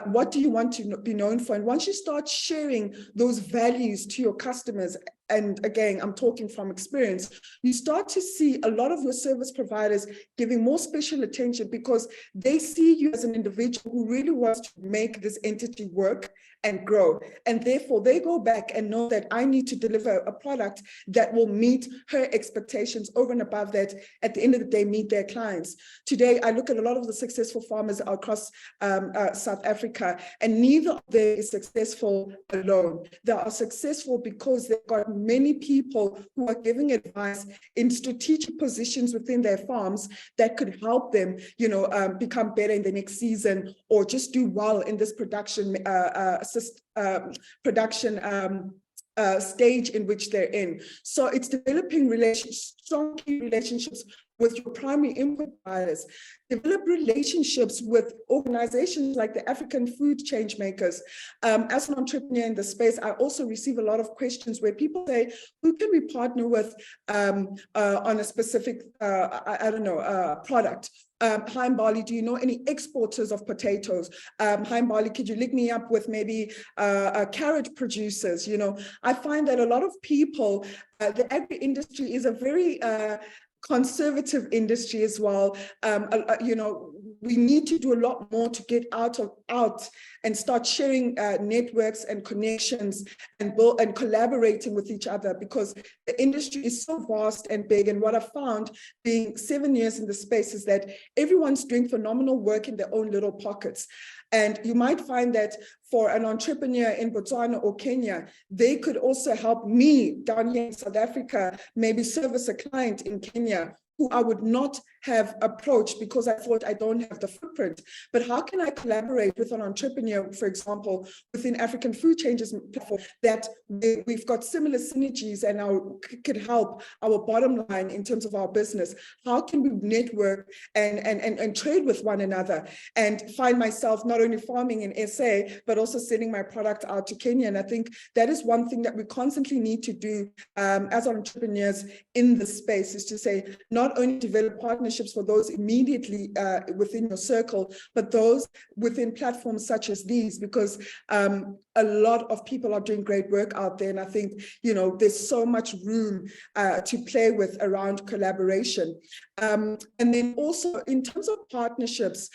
What do you want to be known for? And once you start sharing those values to your customers, and again, I'm talking from experience, you start to see a lot of your service providers giving more special attention because they see you as an individual who really wants to make this entity work and grow. And therefore, they go back and know that I need to deliver a product that will meet her expectations over and above that, at the end of the day, meet their clients. Today, I look at a lot of the successful farmers across South Africa, and neither of them is successful alone. They are successful because they've got many people who are giving advice in strategic positions within their farms that could help them, become better in the next season or just do well in this production stage in which they're in. So it's developing strong relationships with your primary input buyers, develop relationships with organizations like the African Food Change Makers. As an entrepreneur in the space, I also receive a lot of questions where people say, who can we partner with on a specific, product? Hi, Mbali, do you know any exporters of potatoes? Hi, Mbali, could you link me up with maybe carrot producers? I find that a lot of people, the agri industry is a very conservative industry as well. We need to do a lot more to get out and start sharing networks and connections and collaborating with each other, because the industry is so vast and big. And what I found being 7 years in the space is that everyone's doing phenomenal work in their own little pockets. And you might find that for an entrepreneur in Botswana or Kenya, they could also help me down here in South Africa, maybe service a client in Kenya who I would not have approached because I thought I don't have the footprint. But how can I collaborate with an entrepreneur, for example, within African Food Changes platform, that we've got similar synergies and could help our bottom line in terms of our business? How can we network and trade with one another and find myself not only farming in SA, but also sending my product out to Kenya? And I think that is one thing that we constantly need to do as entrepreneurs in the space, is to say, not only develop partnerships for those immediately within your circle, but those within platforms such as these, because a lot of people are doing great work out there. And I think, there's so much room to play with around collaboration. And then also in terms of partnerships,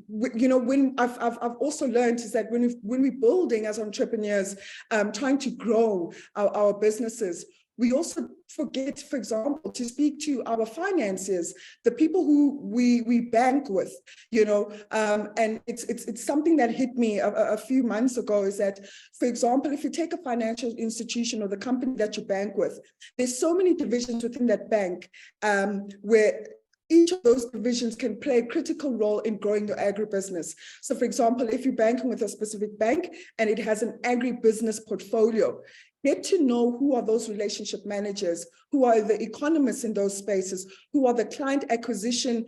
when I've also learned is that when we're building as entrepreneurs, trying to grow our businesses, we also forget, for example, to speak to our financiers, the people who we bank with, and it's something that hit me a few months ago, is that, for example, if you take a financial institution or the company that you bank with, there's so many divisions within that bank where each of those divisions can play a critical role in growing your agribusiness. So, for example, if you're banking with a specific bank and it has an agribusiness portfolio, get to know who are those relationship managers, who are the economists in those spaces, who are the client acquisition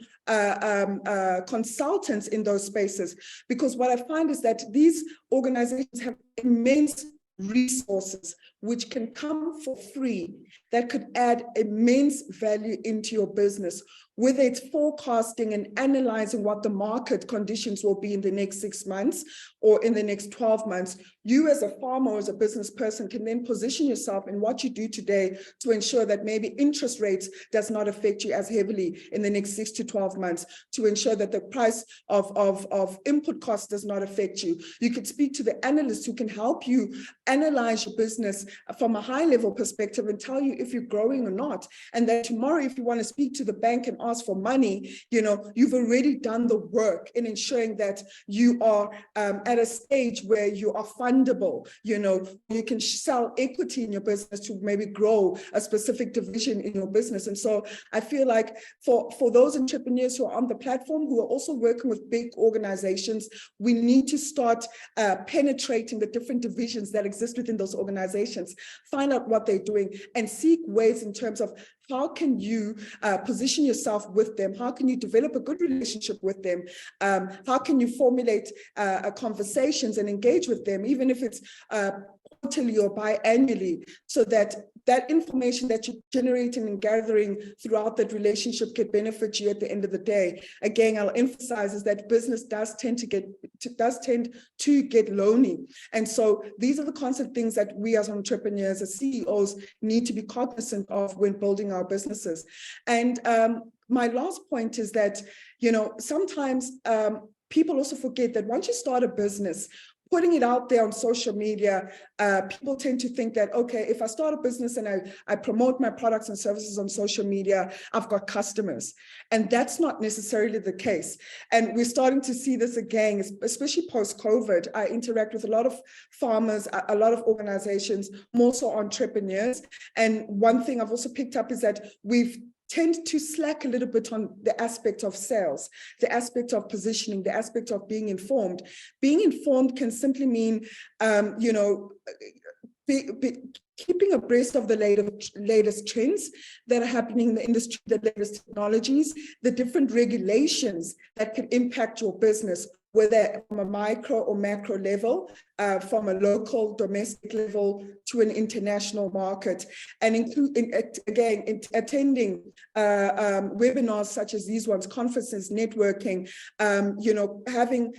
consultants in those spaces. Because what I find is that these organizations have immense resources which can come for free, that could add immense value into your business, whether it's forecasting and analyzing what the market conditions will be in the next 6 months or in the next 12 months. You as a farmer or as a business person can then position yourself in what you do today to ensure that maybe interest rates does not affect you as heavily in the next 6 to 12 months, to ensure that the price of input costs does not affect you. You could speak to the analysts who can help you analyze your business from a high level perspective and tell you if you're growing or not. And then tomorrow, if you want to speak to the bank and ask for money, you've already done the work in ensuring that you are at a stage where you are fundable. You can sell equity in your business to maybe grow a specific division in your business. And so I feel like for those entrepreneurs who are on the platform, who are also working with big organizations, we need to start penetrating the different divisions that exist within those organizations consultants, find out what they're doing and seek ways in terms of how can you position yourself with them? How can you develop a good relationship with them? How can you formulate conversations and engage with them, even if it's quarterly or biannually, so that that information that you're generating and gathering throughout that relationship can benefit you at the end of the day. Again, I'll emphasize is that business does tend to get lonely. And so these are the constant things that we as entrepreneurs, as CEOs, need to be cognizant of when building our businesses. And my last point is that, you know, sometimes people also forget that once you start a business, putting it out there on social media, people tend to think that, okay, if I start a business and I promote my products and services on social media, I've got customers. And that's not necessarily the case. And we're starting to see this again, especially post-COVID. I interact with a lot of farmers, a lot of organizations, more so entrepreneurs. And one thing I've also picked up is that we've tend to slack a little bit on the aspect of sales, the aspect of positioning, the aspect of being informed. Being informed can simply mean, you know, keeping abreast of the latest trends that are happening in the industry, the latest technologies, the different regulations that can impact your business, whether from a micro or macro level, from a local, domestic level to an international market, and attending webinars such as these ones, conferences, networking, you know, having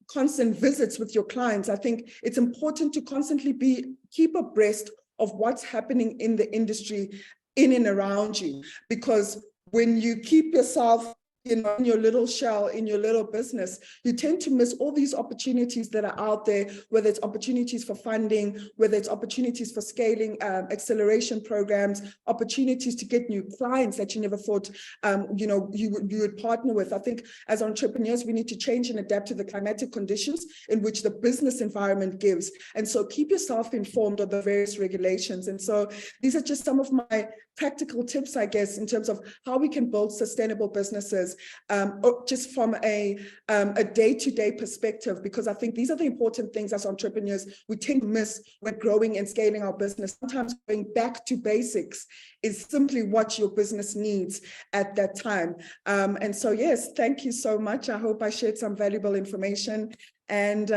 constant visits with your clients. I think it's important to constantly keep abreast of what's happening in the industry in and around you, because when you keep yourself in your little shell, in your little business, you tend to miss all these opportunities that are out there, whether it's opportunities for funding, whether it's opportunities for scaling, acceleration programs, opportunities to get new clients that you never thought you know, you would partner with. I think as entrepreneurs, we need to change and adapt to the climatic conditions in which the business environment gives. And so keep yourself informed of the various regulations. And so these are just some of my practical tips, I guess, in terms of how we can build sustainable businesses, just from a day-to-day perspective, because I think these are the important things as entrepreneurs we tend to miss when growing and scaling our business. Sometimes going back to basics is simply what your business needs at that time. And so, yes, thank you so much. I hope I shared some valuable information. And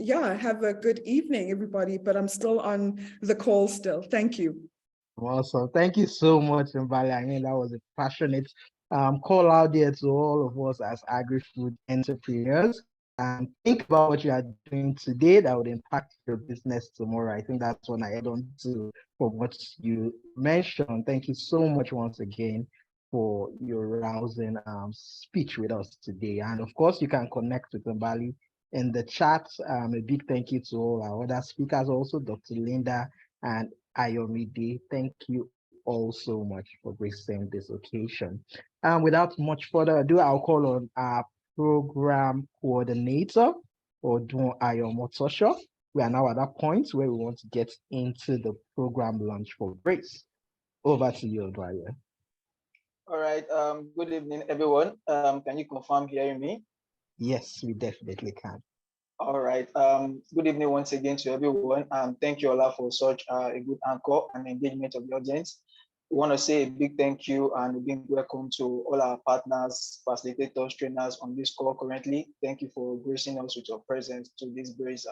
yeah, have a good evening, everybody, but I'm still on the call still. Thank you.
Awesome. Thank you so much, Mbali. I mean, that was a passionate call out there to all of us as agri-food entrepreneurs. And think about what you are doing today that would impact your business tomorrow. I think that's what I add on to from what you mentioned. Thank you so much once again for your rousing speech with us today. And of course, you can connect with Mbali in the chat. A big thank you to all our other speakers, also Dr. Linda and Ayobami. Thank you all so much for gracing this occasion. Without much further ado, I'll call on our program coordinator, Odun Ayomotosho. We are now at that point where we want to get into the program launch for BRACE. Over to you, Odun.
All right. Good evening, everyone. Can you confirm hearing me?
Yes, we definitely can.
All right. Good evening once again to everyone. Thank you, Ola, for such a good anchor and engagement of the audience. We want to say a big thank you and a big welcome to all our partners, facilitators, trainers on this call currently. Thank you for gracing us with your presence to this BRACE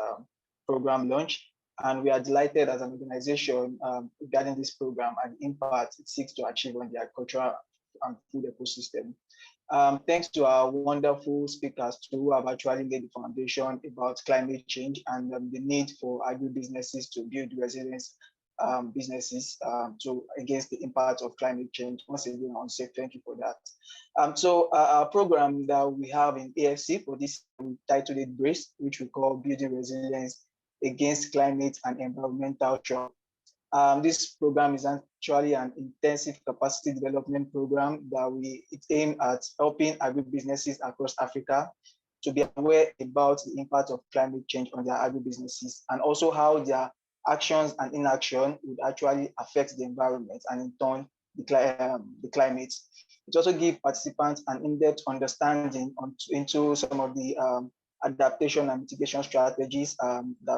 program launch. And we are delighted as an organization regarding this program and the impact it seeks to achieve on the agricultural and food ecosystem. Thanks to our wonderful speakers who have actually laid the foundation about climate change and the need for agribusinesses to build resilience businesses against the impact of climate change. Once again, I want to say thank you for that. So our program that we have in AFC for this titled it BRACE, which we call Building Resilience Against Climate and Environmental Shock. This program is actually an intensive capacity development program that it's aimed at helping agribusinesses across Africa to be aware about the impact of climate change on their agribusinesses and also how their actions and inaction would actually affect the environment and in turn the climate. It also gives participants an in-depth understanding into some of the adaptation and mitigation strategies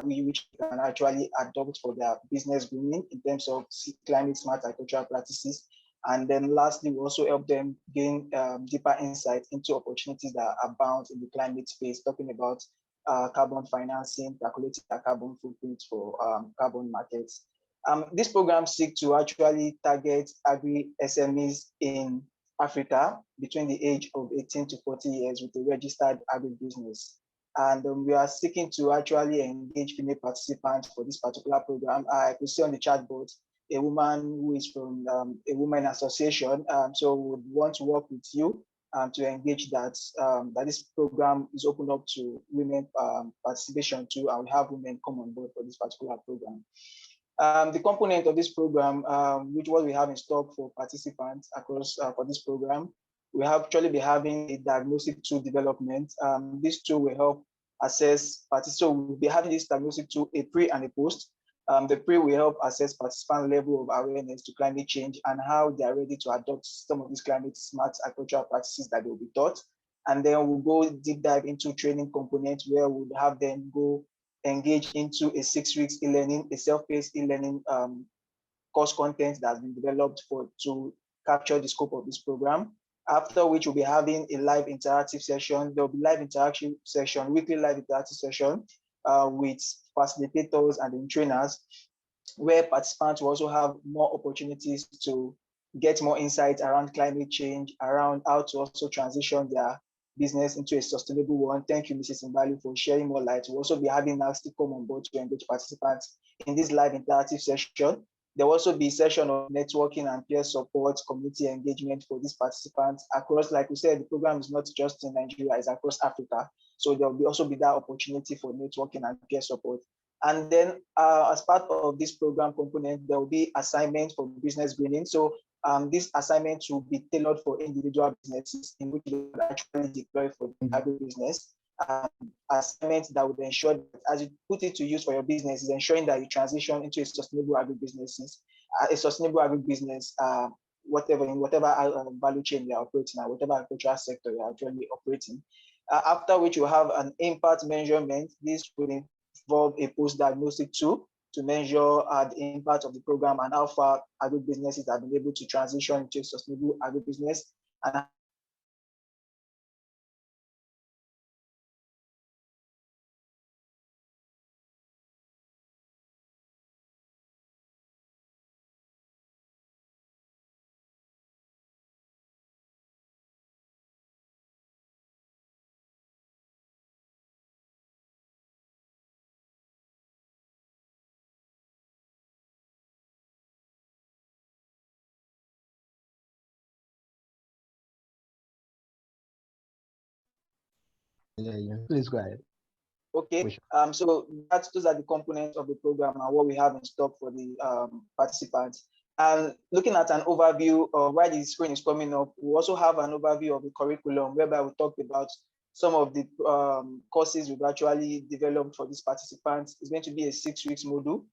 which can actually adopt for their business growing in terms of climate smart agricultural practices. And then lastly, we also help them gain deeper insight into opportunities that abound in the climate space, talking about carbon financing, calculating the carbon footprint for carbon markets. This program seeks to actually target agri-SMEs in Africa between the age of 18 to 40 years with a registered agribusiness. And we are seeking to actually engage female participants for this particular program. I could see on the chat board a woman who is from a women association. So we would want to work with you to engage that this program is open up to women participation too, and we have women come on board for this particular program. The component of this program, which what we have in stock for participants across for this program, we have actually be having a diagnostic tool development. This tool will help assess participants. So we'll be having this diagnostic tool, a pre and a post. The pre will help assess participant level of awareness to climate change and how they are ready to adopt some of these climate smart agricultural practices that they will be taught. And then we'll go deep dive into training components where we'll have them go engage into a 6 weeks e-learning, a self-paced e-learning course content that has been developed to capture the scope of this program. After which we'll be having a live interactive session. There'll be live interaction session, weekly live interactive session with facilitators and then trainers, where participants will also have more opportunities to get more insights around climate change, around how to also transition their business into a sustainable one. Thank you, Mrs. Mbali, for sharing more light. We'll also be having NASTI come on board to engage participants in this live interactive session. There will also be a session of networking and peer support, community engagement for these participants across, like we said, the program is not just in Nigeria, it's across Africa. So there will also be that opportunity for networking and peer support. And then as part of this program component, there will be assignments for business greening. So these assignments will be tailored for individual businesses in which they will actually deploy for the agribusiness. Assignments that would ensure that as you put it to use for your business is ensuring that you transition into a sustainable agribusiness, whatever value chain you're operating at, whatever agricultural sector you're actually operating. After which you have an impact measurement. This will involve a post-diagnostic tool to measure the impact of the program and how far agribusinesses have been able to transition into a sustainable agribusiness. And
Yeah, please go ahead.
okay, so those are the components of the program and what we have in stock for the participants. And looking at an overview of why the screen is coming up, we also have an overview of the curriculum whereby we talked about some of the courses we've actually developed for these participants. It's going to be a 6 weeks module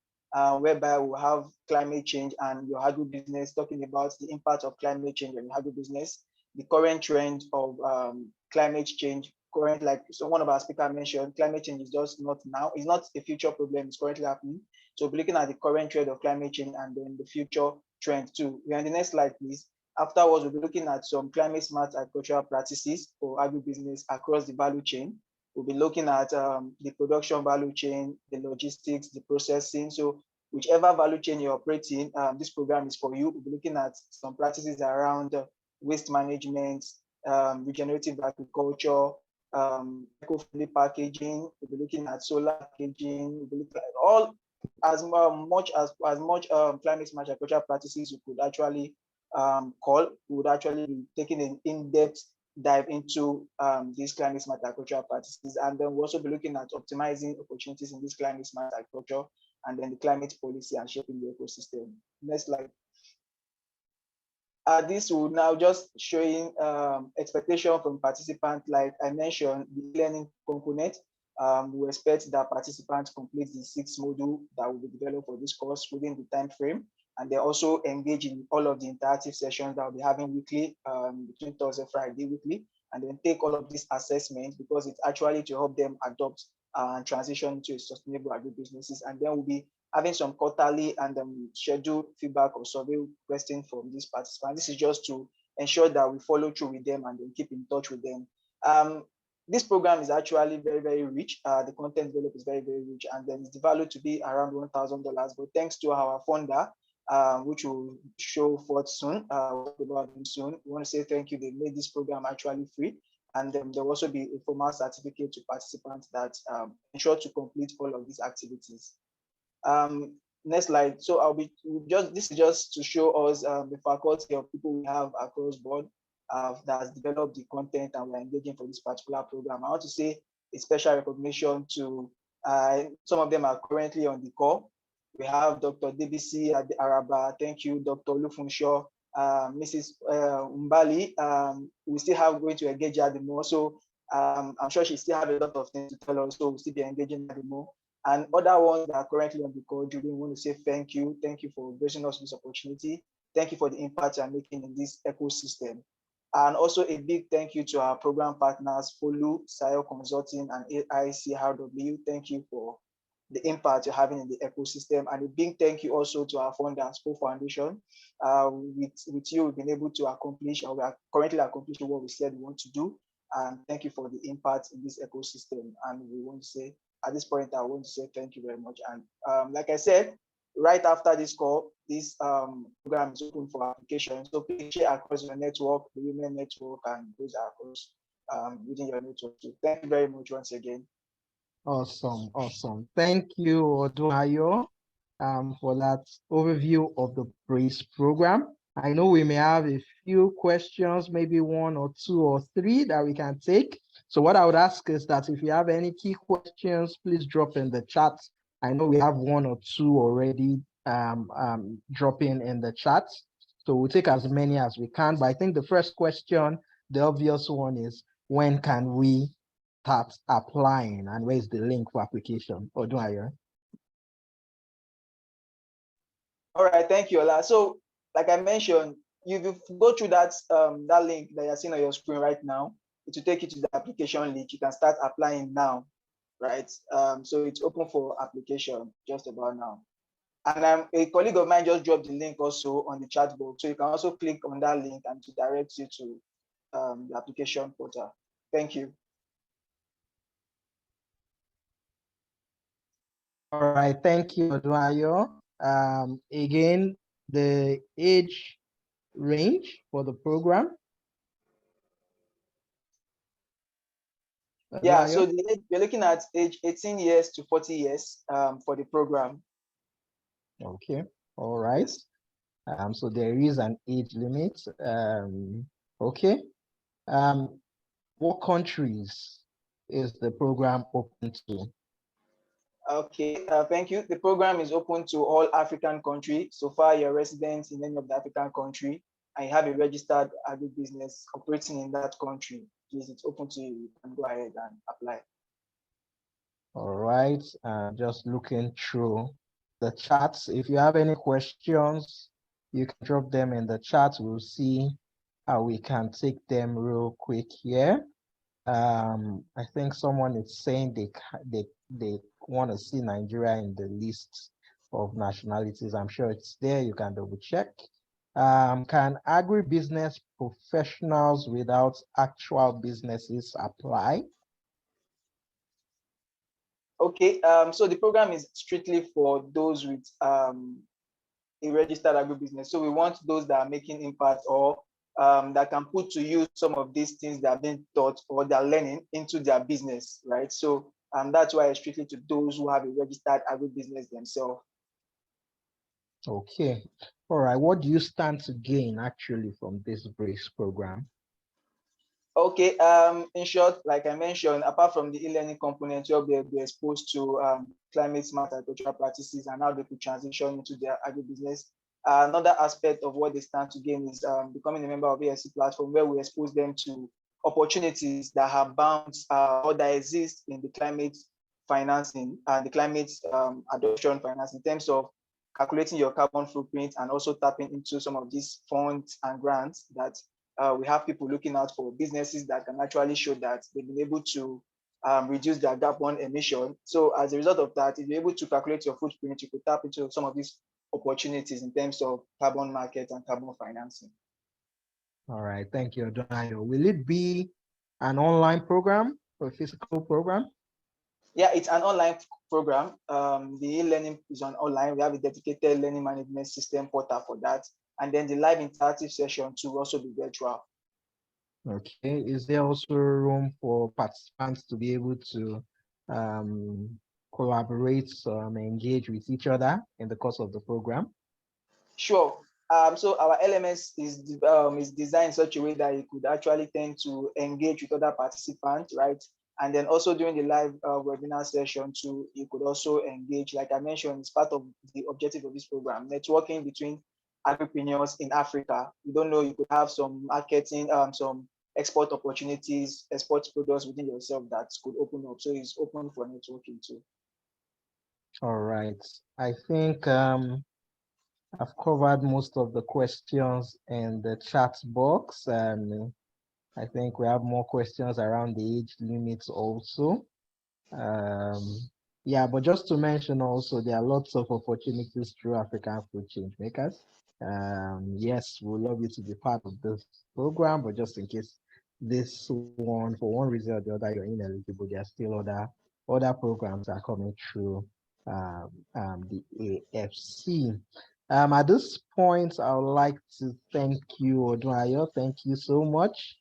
whereby we'll have climate change and your agribusiness, talking about the impact of climate change on your agribusiness, the current trend of climate change. So one of our speakers mentioned, climate change is just not now, it's not a future problem, it's currently happening. So we're looking at the current trend of climate change and then the future trend too. We're on the next slide, please. Afterwards, we'll be looking at some climate smart agricultural practices for agribusiness across the value chain. We'll be looking at the production value chain, the logistics, the processing. So whichever value chain you're operating, this program is for you. We'll be looking at some practices around waste management, regenerative agriculture, eco-friendly packaging. We'll be looking at solar packaging. We'll be looking at all as much climate smart agricultural practices you could actually call. We would actually be taking an in-depth dive into these climate smart agricultural practices, and then we'll also be looking at optimizing opportunities in this climate smart agriculture, and then the climate policy and shaping the ecosystem. Next slide. This will now just showing expectation from participants. Like I mentioned, the learning component. We expect that participants complete the 6 module that will be developed for this course within the time frame, and they also engage in all of the interactive sessions that we'll be having weekly between Thursday and Friday weekly, and then take all of these assessments, because it's actually to help them adopt and transition to sustainable agribusinesses. And then we'll be having some quarterly and scheduled feedback or survey questions from these participants. This is just to ensure that we follow through with them and then keep in touch with them. This program is actually very, very rich. The content developed is very, very rich, and then it's valued to be around $1,000. But thanks to our funder, which will show forth soon, we'll talk about them soon. We want to say thank you. They made this program actually free, and then there will also be a formal certificate to participants that ensure to complete all of these activities. Next slide. So this is just to show us the faculty of people we have across board that has developed the content and we're engaging for this particular program. I want to say a special recognition to some of them are currently on the call. We have Dr. Debisi Araba, thank you, Dr. Lufunshaw, Mrs. Mbali. We still have going to engage her more, so I'm sure she still have a lot of things to tell us, so we'll still be engaging her more. And other ones that are currently on the call, Julie, we want to say thank you. Thank you for gracing us this opportunity. Thank you for the impact you're making in this ecosystem. And also a big thank you to our program partners, Folu, Sayo Consulting, and ICRW. Thank you for the impact you're having in the ecosystem. And a big thank you also to our founder, SPO Foundation. With you, we've been able to accomplish, or we are currently accomplishing what we said we want to do. And thank you for the impact in this ecosystem. And we want to say, at this point, I want to say thank you very much. And like I said, right after this call, this program is open for application. So please share across your network, the women network, and those are across within your network too. Thank you very much once again.
Awesome, awesome. Thank you, Odunayo, for that overview of the BRACE program. I know we may have a few questions, maybe one or two or three that we can take. So what I would ask is that if you have any key questions, please drop in the chat. I know we have one or two already dropping in the chat. So we'll take as many as we can. But I think the first question, the obvious one is, when can we start applying, and where's the link for application? Odunayo.
All right, thank you, Ola. So like I mentioned, if you go through that link that you're seeing on your screen right now, it will take you to the application link. You can start applying now, right? So it's open for application just about now. And a colleague of mine just dropped the link also on the chat box. So you can also click on that link and to direct you to the application portal. Thank you.
All right, thank you, Odunayo. Again, the age range for the program.
Yeah, so we're looking at age 18 years to 40 years for the program.
Okay, all right. So there is an age limit. Okay. What countries is the program open to?
Okay, thank you. The program is open to all African countries. So far, you're resident in any of the African country and you have a registered agribusiness operating in that country, please, it's open to you. You can go ahead and apply.
All right, just looking through the chats. If you have any questions, you can drop them in the chat. We'll see how we can take them real quick here. I think someone is saying they want to see Nigeria in the list of nationalities. I'm sure it's there. You can double check. Can agribusiness professionals without actual businesses apply?
Okay, so the program is strictly for those with a registered agribusiness. So we want those that are making impact or that can put to use some of these things that are being taught or they're learning into their business, right? So that's why it's strictly to those who have a registered agribusiness themselves.
Okay, all right. What do you stand to gain actually from this BRACE program?
Okay, in short, like I mentioned, apart from the e-learning component, you'll be exposed to climate smart agricultural practices and how they could transition into their agribusiness. Another aspect of what they stand to gain is becoming a member of ASC platform, where we expose them to opportunities that have bound or that exist in the climate financing and the climate adoption finance in terms of calculating your carbon footprint and also tapping into some of these funds and grants that we have people looking out for businesses that can actually show that they've been able to reduce their carbon emission. So as a result of that, if you're able to calculate your footprint, you could tap into some of these opportunities in terms of carbon market and carbon financing.
All right, thank you, Odonayo. Will it be an online program or a physical program?
Yeah, it's an online program. The e-learning is online. We have a dedicated learning management system portal for that. And then the live interactive session to also be virtual.
Okay, is there also room for participants to be able to collaborate, engage with each other in the course of the program?
Sure. So our LMS is designed in such a way that you could actually tend to engage with other participants, right? And then also during the live webinar session too, you could also engage. Like I mentioned, it's part of the objective of this program, networking between agripreneurs in Africa. You don't know, you could have some marketing, some export opportunities, export products within yourself that could open up. So it's open for networking too.
All right. I think I've covered most of the questions in the chat box. I think we have more questions around the age limits also. Yeah, but just to mention also, there are lots of opportunities through African Food Change Makers. Yes, we'd love you to be part of this program, but just in case this one, for one reason or the other, you're ineligible, there are still other programs that are coming through the AFC. At this point, I would like to thank you, Odonayo. Thank you so much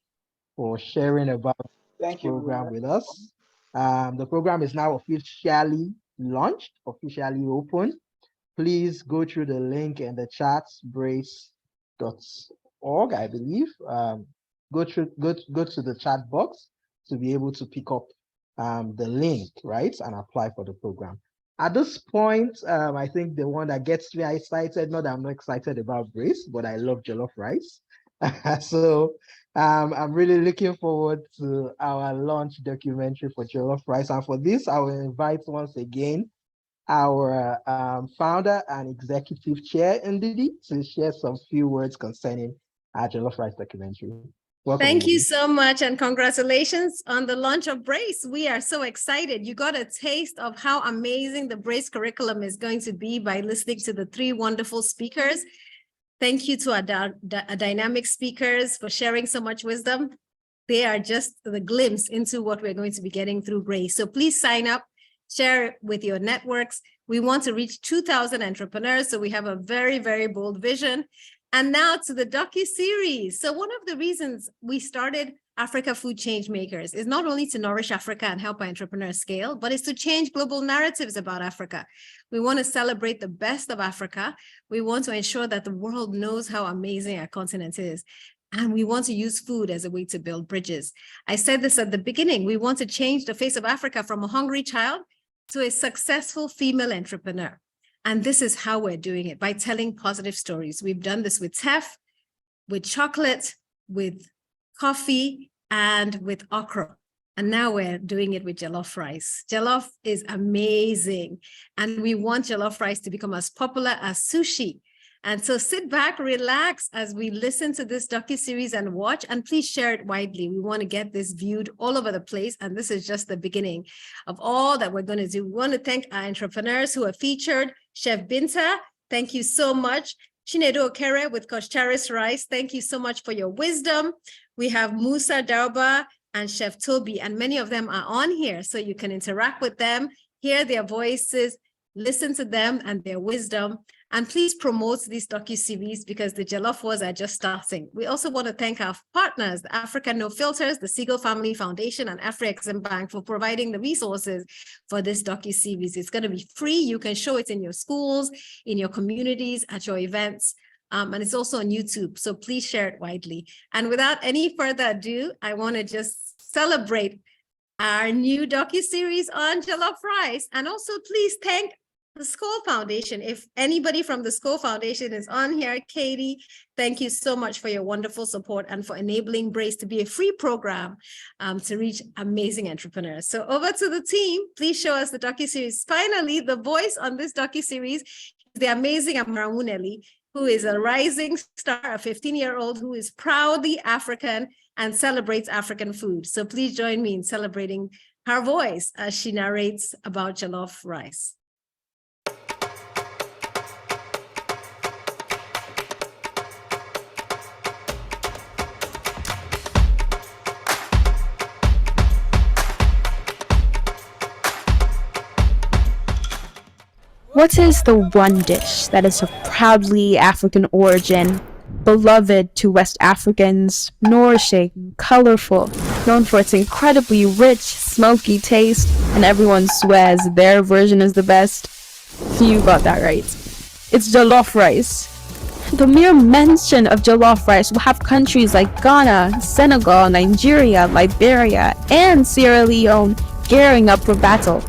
for sharing about the program with us. The program is now officially launched, officially open. Please go through the link in the chat, brace.org, I believe. Go to the chat box to be able to pick up the link, right, and apply for the program. At this point, I think the one that gets me excited, not that I'm not excited about Brace, but I love jollof rice. So I'm really looking forward to our launch documentary for jollof rice. And for this, I will invite once again our founder and executive chair, Ndidi, to share some few words concerning our jollof rice documentary. Welcome,
Thank you
Ndidi.
so much, and congratulations on the launch of Brace. We are so excited. You got a taste of how amazing the Brace curriculum is going to be by listening to the 3 wonderful speakers. Thank you to our dynamic speakers for sharing so much wisdom. They are just the glimpse into what we're going to be getting through Brace. So please sign up, share it with your networks. We want to reach 2,000 entrepreneurs, so we have a very, very bold vision. And now to the docu-series. So one of the reasons we started Africa Food Change Makers is not only to nourish Africa and help our entrepreneurs scale, but it's to change global narratives about Africa. We want to celebrate the best of Africa. We want to ensure that the world knows how amazing our continent is. And we want to use food as a way to build bridges. I said this at the beginning. We want to change the face of Africa from a hungry child to a successful female entrepreneur. And this is how we're doing it, by telling positive stories. We've done this with teff, with chocolate, with coffee, and with okra. And now we're doing it with jollof rice. Jollof is amazing. And we want jollof rice to become as popular as sushi. And so sit back, relax as we listen to this docuseries and watch, and please share it widely. We want to get this viewed all over the place. And this is just the beginning of all that we're going to do. We want to thank our entrepreneurs who are featured. Chef Binta, thank you so much. Chinedu Okere with Terrace Rice, thank you so much for your wisdom. We have Musa Dauba and Chef Toby, and many of them are on here, so you can interact with them, hear their voices, listen to them and their wisdom. And please promote these docu-series because the Jollof Wars are just starting. We also want to thank our partners, the Africa No Filters, the Siegel Family Foundation, and Afro-Exim Bank for providing the resources for this docu-series. It's going to be free. You can show it in your schools, in your communities, at your events. And it's also on YouTube, so please share it widely. And without any further ado, I want to just celebrate our new docu-series on jollof rice. And also please thank the Skoll Foundation. If anybody from the Skoll Foundation is on here, Katie, thank you so much for your wonderful support and for enabling Brace to be a free program to reach amazing entrepreneurs. So over to the team, please show us the docuseries. Finally, the voice on this docuseries is the amazing Amara Muneli. who is a rising star, a 15-year-old who is proudly African and celebrates African food. So please join me in celebrating her voice as she narrates about jollof rice.
What is the one dish that is of proudly African origin, beloved to West Africans, nourishing, colorful, known for its incredibly rich, smoky taste, and everyone swears their version is the best? You got that right. It's jollof rice. The mere mention of jollof rice will have countries like Ghana, Senegal, Nigeria, Liberia, and Sierra Leone gearing up for battle.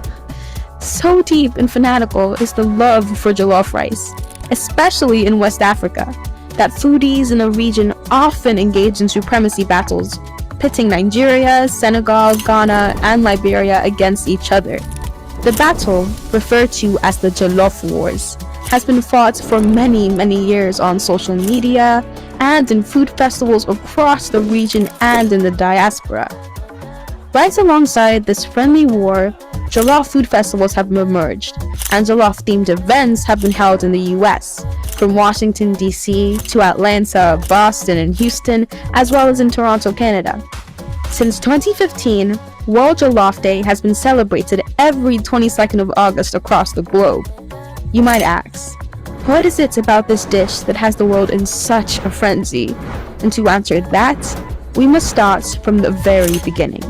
So deep and fanatical is the love for jollof rice, especially in West Africa, that foodies in the region often engage in supremacy battles, pitting Nigeria, Senegal, Ghana, and Liberia against each other. The battle, referred to as the Jollof Wars, has been fought for many, many years on social media and in food festivals across the region and in the diaspora. Right alongside this friendly war, Jollof food festivals have emerged, and Jollof-themed events have been held in the US, from Washington, D.C. to Atlanta, Boston, and Houston, as well as in Toronto, Canada. Since 2015, World Jollof Day has been celebrated every 22nd of August across the globe. You might ask, what is it about this dish that has the world in such a frenzy? And to answer that, we must start from the very beginning.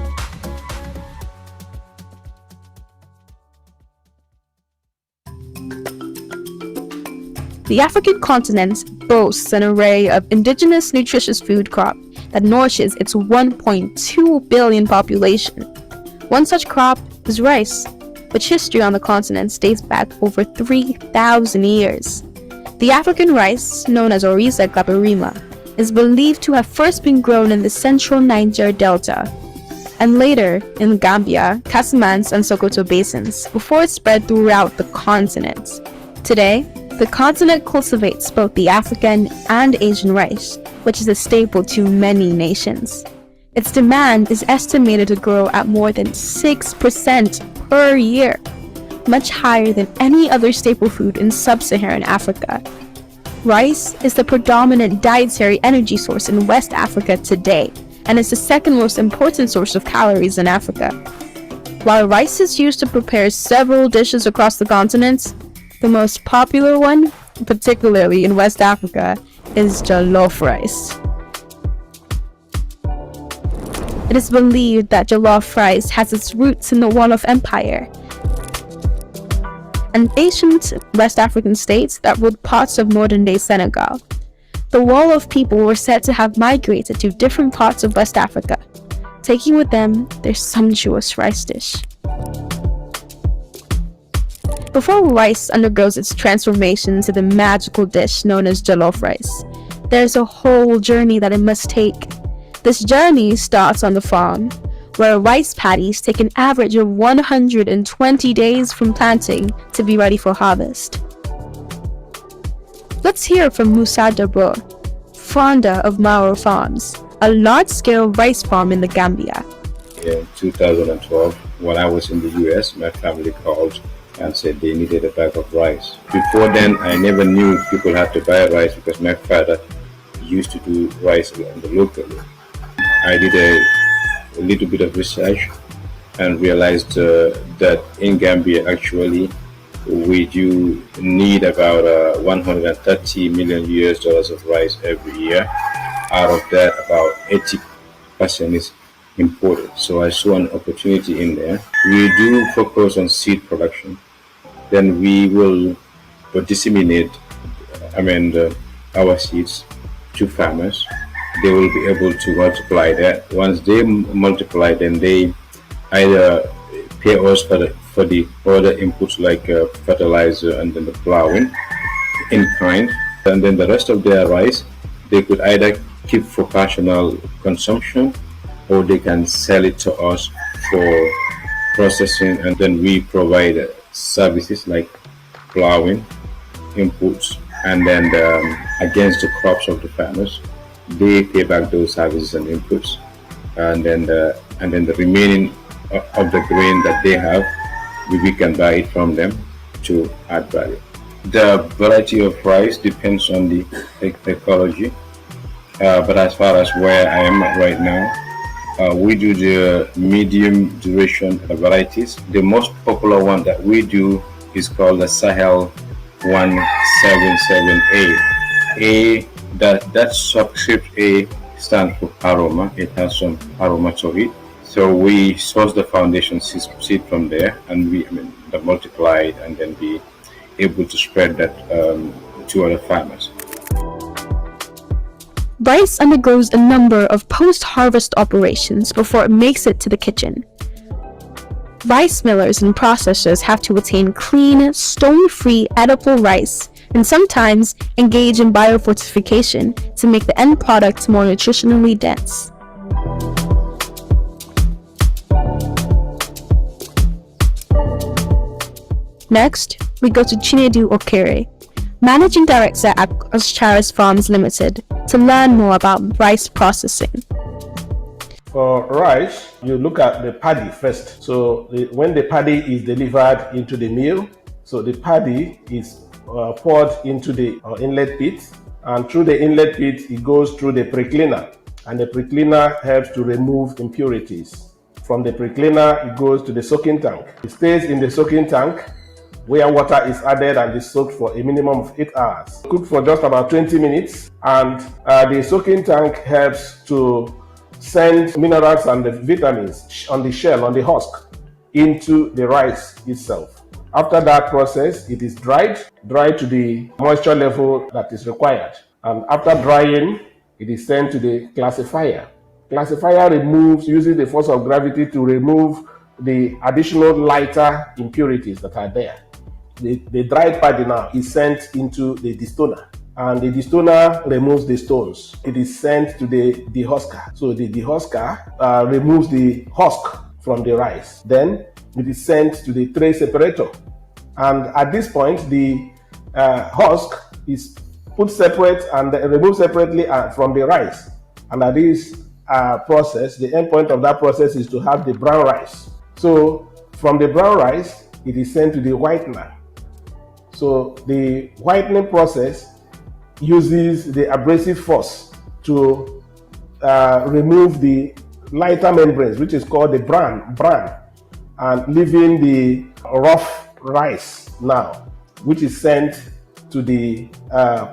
The African continent boasts an array of indigenous nutritious food crop that nourishes its 1.2 billion population. One such crop is rice, which history on the continent dates back over 3,000 years. The African rice, known as Oryza glaberrima, is believed to have first been grown in the central Niger Delta, and later in Gambia, Casamance, and Sokoto basins, before it spread throughout the continent. Today, the continent cultivates both the African and Asian rice, which is a staple to many nations. Its demand is estimated to grow at more than 6% per year, much higher than any other staple food in sub-Saharan Africa. Rice is the predominant dietary energy source in West Africa today, and is the second most important source of calories in Africa. While rice is used to prepare several dishes across the continent, the most popular one, particularly in West Africa, is jollof rice. It is believed that jollof rice has its roots in the Wolof Empire, an ancient West African state that ruled parts of modern-day Senegal. The Wolof people were said to have migrated to different parts of West Africa, taking with them their sumptuous rice dish. Before rice undergoes its transformation to the magical dish known as jollof rice, there's a whole journey that it must take. This journey starts on the farm, where rice paddies take an average of 120 days from planting to be ready for harvest. Let's hear from Musa Dabo, founder of Mauro Farms, a large-scale rice farm in the Gambia.
In 2012, when I was in the US, my family called and said they needed a bag of rice. Before then, I never knew people had to buy rice because my father used to do rice locally. I did a little bit of research and realized that in Gambia, actually, we do need about 130 million US dollars of rice every year. Out of that, about 80% is imported. So I saw an opportunity in there. We do focus on seed production. Then we will disseminate our seeds to farmers. They will be able to multiply that. Once they multiply, then they either pay us for the other inputs like fertilizer and then the plowing in kind. And then the rest of their rice, they could either keep for personal consumption, or they can sell it to us for processing, and then we provide services like plowing, inputs, and then against the crops of the farmers. They pay back those services and inputs, and then the remaining of the grain that they have, we can buy it from them to add value. The variety of rice depends on the ecology, but as far as where I am right now, we do the medium duration varieties. The most popular one that we do is called the Sahel 177A. That subscript A stands for aroma. It has some aroma to it. So we source the foundation seed from there, and we multiply it and then be able to spread that to other farmers.
Rice undergoes a number of post-harvest operations before it makes it to the kitchen. Rice millers and processors have to attain clean, stone-free, edible rice, and sometimes engage in biofortification to make the end product more nutritionally dense. Next, we go to Chinedu Okere, Managing Director at Terrace Farms Limited, to learn more about rice processing.
For rice, you look at the paddy first. So when the paddy is delivered into the mill, so the paddy is poured into the inlet pit, and through the inlet pit, it goes through the pre-cleaner, and the pre-cleaner helps to remove impurities. From the pre-cleaner, it goes to the soaking tank. It stays in the soaking tank, where water is added and is soaked for a minimum of 8 hours. Cooked for just about 20 minutes, and the soaking tank helps to send minerals and the vitamins on the shell, on the husk, into the rice itself. After that process, it is dried to the moisture level that is required. And after drying, it is sent to the classifier. Classifier uses the force of gravity to remove the additional lighter impurities that are there. The dried paddy now is sent into the destoner, and the destoner removes the stones. It is sent to the dehusker. So the dehusker removes the husk from the rice. Then it is sent to the tray separator. And at this point, the husk is put separate and removed separately from the rice. And at this process, the end point of that process is to have the brown rice. So from the brown rice, it is sent to the whitener. So the whitening process uses the abrasive force to remove the lighter membranes, which is called the bran, and leaving the rough rice now, which is sent to the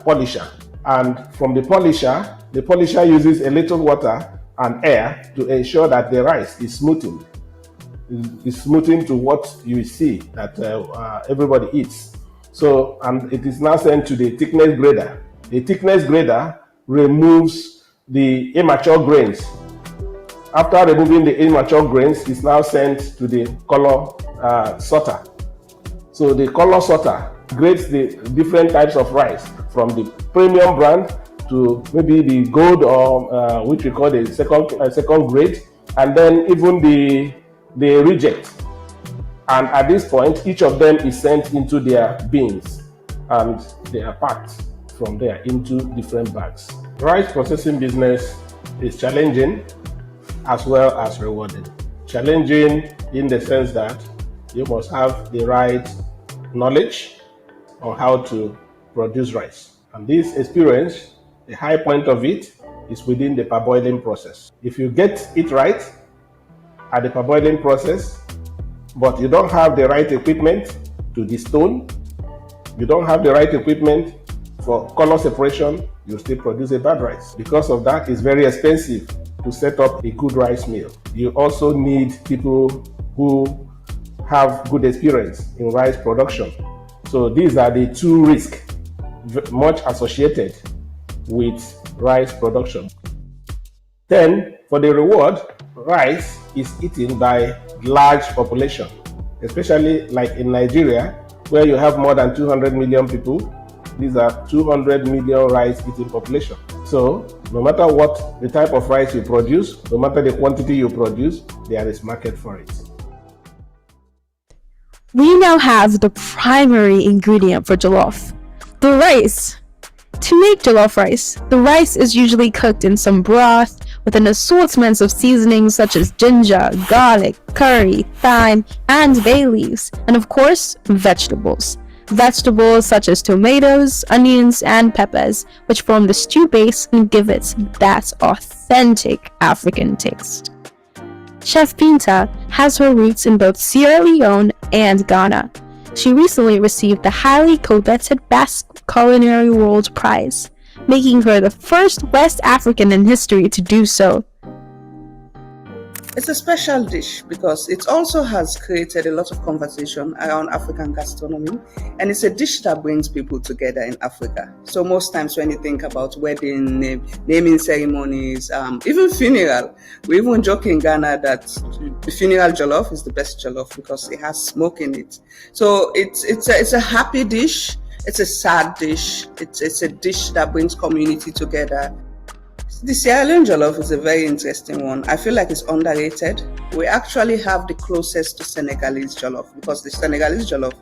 polisher. And from the polisher uses a little water and air to ensure that the rice is smoothing. It's smoothing to what you see that everybody eats. So, and it is now sent to the thickness grader. The thickness grader removes the immature grains. After removing the immature grains, it's now sent to the color sorter. So the color sorter grades the different types of rice, from the premium brand to maybe the gold, or which we call the second grade, and then even the reject. And at this point, each of them is sent into their bins, and they are packed from there into different bags. Rice processing business is challenging as well as rewarding. Challenging in the sense that you must have the right knowledge on how to produce rice. And this experience, the high point of it, is within the parboiling process. If you get it right at the parboiling process, but you don't have the right equipment to destone, you don't have the right equipment for color separation, you still produce a bad rice. Because of that, it's very expensive to set up a good rice mill. You also need people who have good experience in rice production. So these are the two risks much associated with rice production. Then, for the reward, rice is eaten by large population, especially like in Nigeria, where you have more than 200 million people. These are 200 million rice eating population. So no matter what the type of rice you produce, no matter the quantity you produce, there is market for it.
We now have the primary ingredient for jollof, the rice. To make jollof rice, the rice is usually cooked in some broth with an assortment of seasonings such as ginger, garlic, curry, thyme, and bay leaves, and of course, vegetables. Vegetables such as tomatoes, onions, and peppers, which form the stew base and give it that authentic African taste. Chef Pinta has her roots in both Sierra Leone and Ghana. She recently received the highly coveted Basque Culinary World Prize, making her the first West African in history to do so.
It's a special dish because it also has created a lot of conversation around African gastronomy, and it's a dish that brings people together in Africa. So most times when you think about wedding, naming ceremonies, even funeral, we even joke in Ghana that the funeral jollof is the best jollof because it has smoke in it. So it's a happy dish, it's a sad dish, it's a dish that brings community together. The Sierra Leone jollof is a very interesting one. I feel like it's underrated. We actually have the closest to Senegalese jollof because the Senegalese jollof,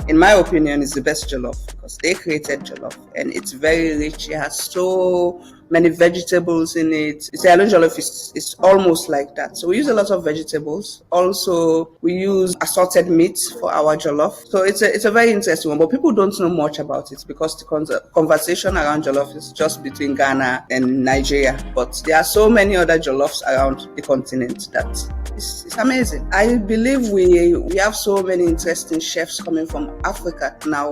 in my opinion, is the best jollof because they created jollof and it's very rich. It has so many vegetables in it. The Sierra Leone jollof is almost like that. So we use a lot of vegetables. Also, we use assorted meats for our jollof. So it's a very interesting one, but people don't know much about it because the conversation around jollof is just between Ghana and Nigeria. But there are so many other jollofs around the continent that it's amazing. I believe we have so many interesting chefs coming from Africa now,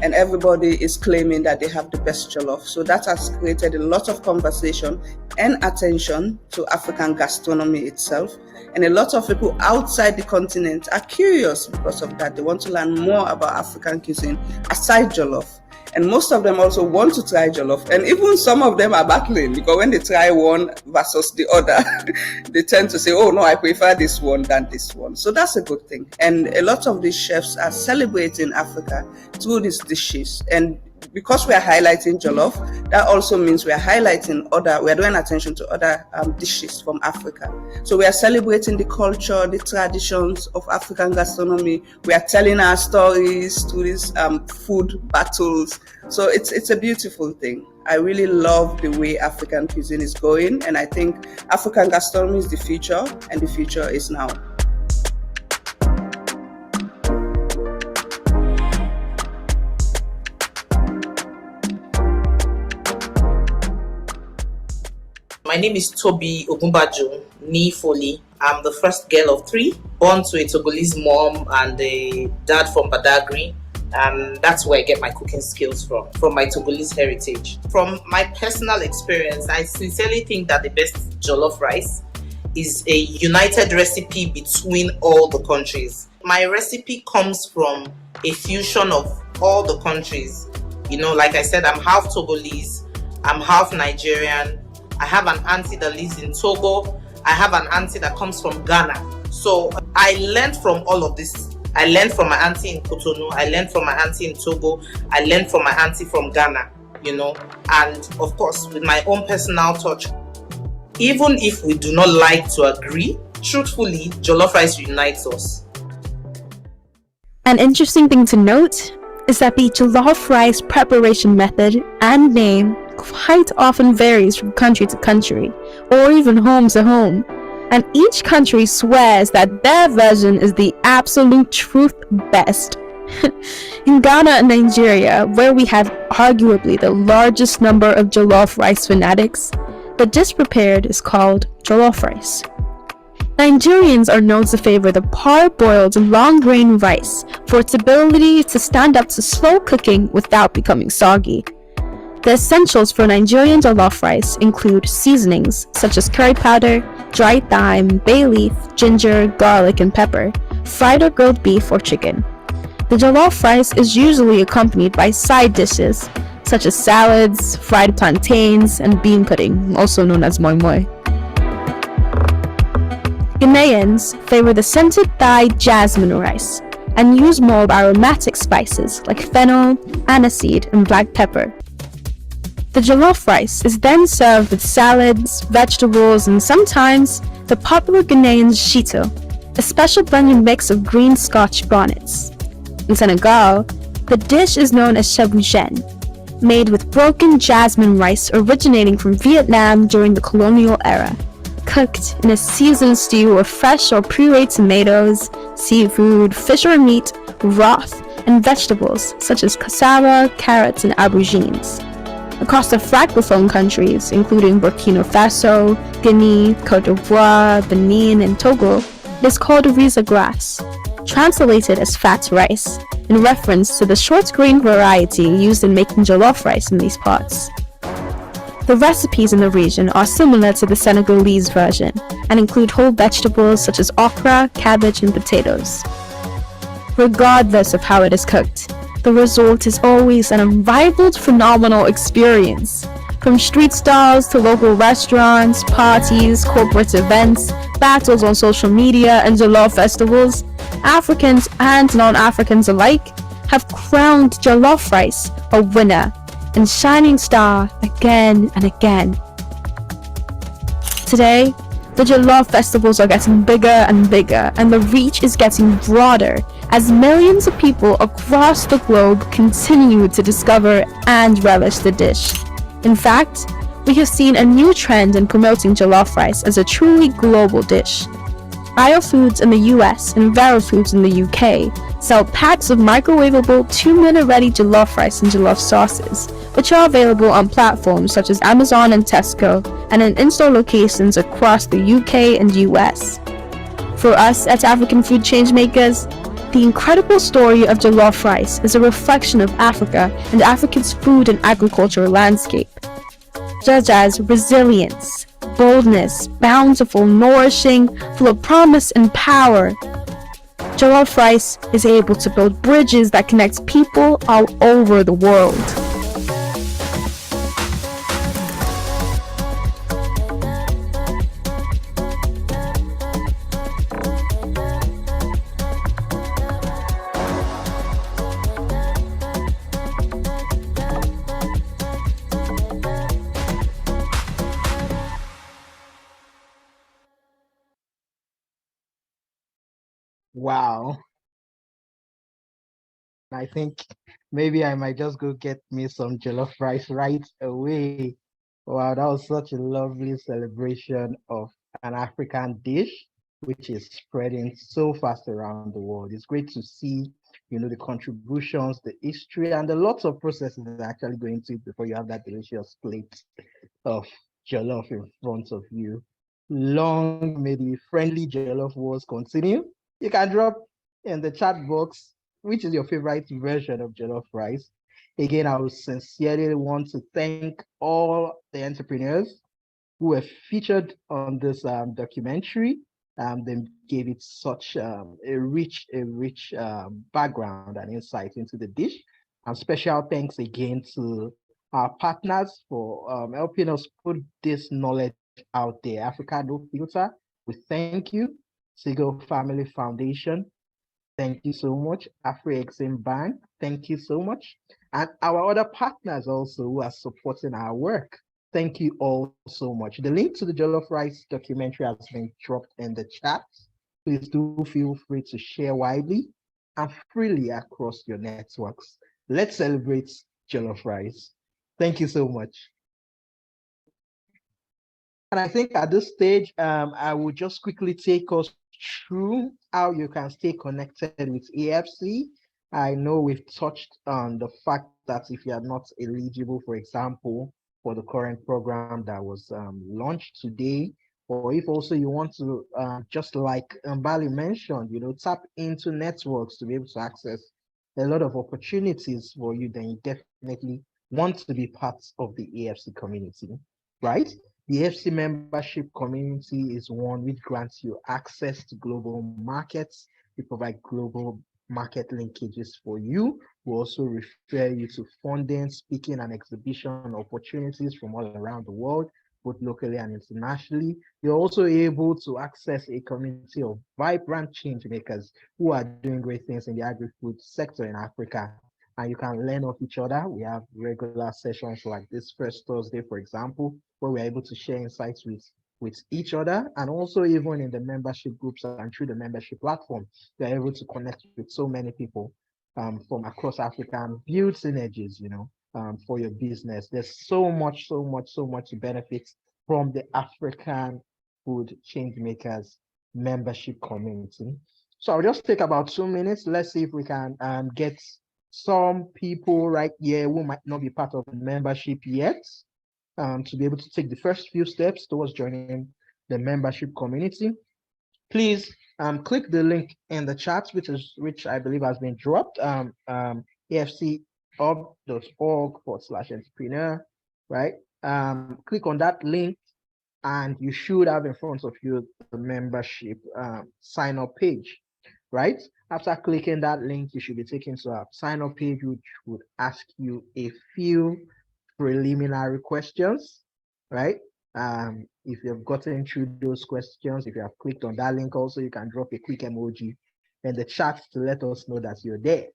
and everybody is claiming that they have the best jollof. So that has created a lot of conversation and attention to African gastronomy itself. And a lot of people outside the continent are curious because of that. They want to learn more about African cuisine aside jollof. And most of them also want to try jollof. And even some of them are battling because when they try one versus the other, they tend to say, oh no, I prefer this one than this one. So that's a good thing. And a lot of these chefs are celebrating Africa through these dishes. And because we are highlighting jollof, that also means we are doing attention to other dishes from Africa. So we are celebrating the culture, the traditions of African gastronomy. We are telling our stories through these food battles. So it's a beautiful thing. I really love the way African cuisine is going, and I think African gastronomy is the future, and the future is now.
My name is Toby Ogunbajo Nifoli. I'm the first girl of 3, born to a Togolese mom and a dad from Badagry. And that's where I get my cooking skills from my Togolese heritage. From my personal experience, I sincerely think that the best jollof rice is a united recipe between all the countries. My recipe comes from a fusion of all the countries. You know, like I said, I'm half Togolese, I'm half Nigerian. I have an auntie that lives in Togo. I have an auntie that comes from Ghana. So I learned from all of this. I learned from my auntie in Cotonou. I learned from my auntie in Togo. I learned from my auntie from Ghana, you know. And of course, with my own personal touch, even if we do not like to agree, truthfully, jollof rice unites us.
An interesting thing to note is that the jollof rice preparation method and name quite often varies from country to country, or even home to home, and each country swears that their version is the absolute truth best. In Ghana and Nigeria, where we have arguably the largest number of jollof rice fanatics, the dish prepared is called jollof rice. Nigerians are known to favor the parboiled long-grain rice for its ability to stand up to slow cooking without becoming soggy. The essentials for Nigerian jollof rice include seasonings such as curry powder, dried thyme, bay leaf, ginger, garlic, and pepper, fried or grilled beef or chicken. The jollof rice is usually accompanied by side dishes such as salads, fried plantains, and bean pudding, also known as moi moi. Ghanaians favor the scented Thai jasmine rice and use more aromatic spices like fennel, aniseed, and black pepper. The jollof rice is then served with salads, vegetables, and sometimes the popular Ghanaian shito, a special blended mix of green Scotch bonnets. In Senegal, the dish is known as shabujen. made with broken jasmine rice originating from Vietnam during the colonial era, cooked in a seasoned stew of fresh or pureed tomatoes, seafood, fish or meat, broth, and vegetables such as cassava, carrots, and aubergines. Across the Francophone countries, including Burkina Faso, Guinea, Cote d'Ivoire, Benin, and Togo, it is called riza grass, translated as fat rice, in reference to the short grain variety used in making jollof rice in these parts. The recipes in the region are similar to the Senegalese version and include whole vegetables such as okra, cabbage, and potatoes. Regardless of how it is cooked, the result is always an unrivaled phenomenal experience. From street stalls to local restaurants, parties, corporate events, battles on social media, and jollof festivals, Africans and non-Africans alike have crowned jollof rice a winner and shining star again and again. Today, the jollof festivals are getting bigger and bigger, and the reach is getting broader as millions of people across the globe continue to discover and relish the dish. In fact, we have seen a new trend in promoting jollof rice as a truly global dish. Biofoods in the US and Vero Foods in the UK sell packs of microwavable 2-minute ready jollof rice and jollof sauces, which are available on platforms such as Amazon and Tesco and in in-store locations across the UK and US. For us at African Food Changemakers, the incredible story of jollof rice is a reflection of Africa and Africa's food and agricultural landscape, such as resilience, boldness, bountiful, nourishing, full of promise and power. Jollof rice is able to build bridges that connect people all over the world.
Wow. I think maybe I might just go get me some jollof rice right away. Wow, that was such a lovely celebration of an African dish, which is spreading so fast around the world. It's great to see, the contributions, the history, and the lots of processes that are actually going into it before you have that delicious plate of jollof in front of you. Long may the friendly jollof wars continue. You can drop in the chat box which is your favorite version of jollof rice. Again, I would sincerely want to thank all the entrepreneurs who were featured on this documentary. They gave it such a rich background and insight into the dish. And special thanks again to our partners for helping us put this knowledge out there. Africa No Filter, we thank you. Sigo Family Foundation, thank you so much. Afri-Exim Bank, thank you so much. And our other partners also who are supporting our work. Thank you all so much. The link to the Jollof Rice documentary has been dropped in the chat. Please do feel free to share widely and freely across your networks. Let's celebrate Jollof Rice. Thank you so much. And I think at this stage, I will just quickly take us through how you can stay connected with AFC. I know we've touched on the fact that if you are not eligible, for example, for the current program that was launched today, or if also you want to, just like Mbali mentioned, tap into networks to be able to access a lot of opportunities for you, then you definitely want to be part of the AFC community, right? The AFC membership community is one which grants you access to global markets. We provide global market linkages for you. We also refer you to funding, speaking, and exhibition opportunities from all around the world, both locally and internationally. You're also able to access a community of vibrant change makers who are doing great things in the agri-food sector in Africa. And you can learn off each other. We have regular sessions like this first Thursday, for example, where we're able to share insights with each other, and also even in the membership groups and through the membership platform, we're able to connect with so many people from across Africa and build synergies, for your business. There's so much benefits from the African Food Changemakers membership community. So I'll just take about 2 minutes. Let's see if we can get some people right here who might not be part of the membership yet, to be able to take the first few steps towards joining the membership community. Please click the link in the chat, which I believe has been dropped, afchob.org/entrepreneur, right? Click on that link and you should have in front of you the membership sign up page, right? After clicking that link, you should be taken to a sign up page, which would ask you a few preliminary questions, right? If you've gotten through those questions, if you have clicked on that link, also you can drop a quick emoji in the chat to let us know that you're there,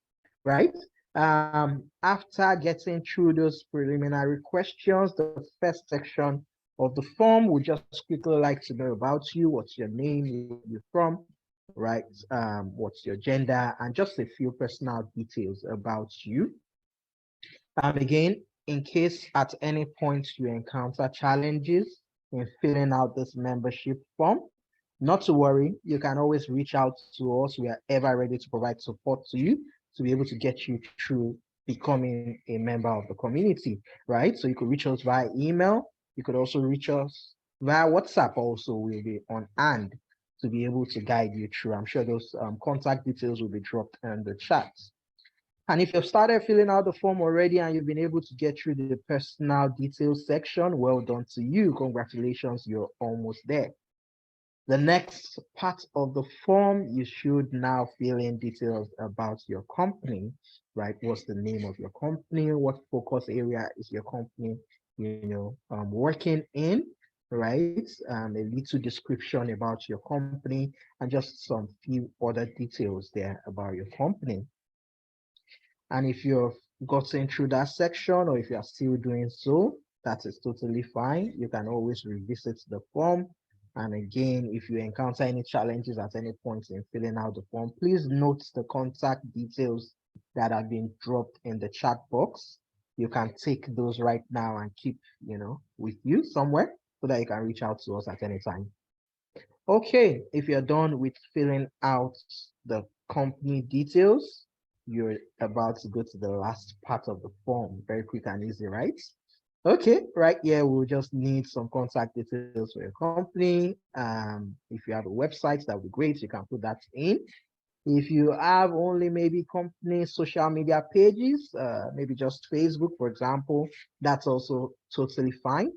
right? After getting through those preliminary questions, the first section of the form would just quickly like to know about you. What's your name, where you're from, right? What's your gender, and just a few personal details about you. Again, in case at any point you encounter challenges in filling out this membership form, not to worry, you can always reach out to us. We are ever ready to provide support to you to be able to get you through becoming a member of the community, right? So you could reach us via email. You could also reach us via WhatsApp. Also, we'll be on hand to be able to guide you through. I'm sure those contact details will be dropped in the chat. And if you've started filling out the form already and you've been able to get through the personal details section, well done to you. Congratulations, you're almost there. The next part of the form, you should now fill in details about your company, right? What's the name of your company? What focus area is your company, working in, right? A little description about your company and just some few other details there about your company. And if you've gotten through that section, or if you are still doing so, that is totally fine. You can always revisit the form. And again, if you encounter any challenges at any point in filling out the form, please note the contact details that have been dropped in the chat box. You can take those right now and keep, with you somewhere so that you can reach out to us at any time. Okay, if you're done with filling out the company details, you're about to go to the last part of the form. Very quick and easy, right? Okay, right here, we'll just need some contact details for your company. If you have a website, that would be great. You can put that in. If you have only maybe company social media pages, maybe just Facebook, for example, that's also totally fine.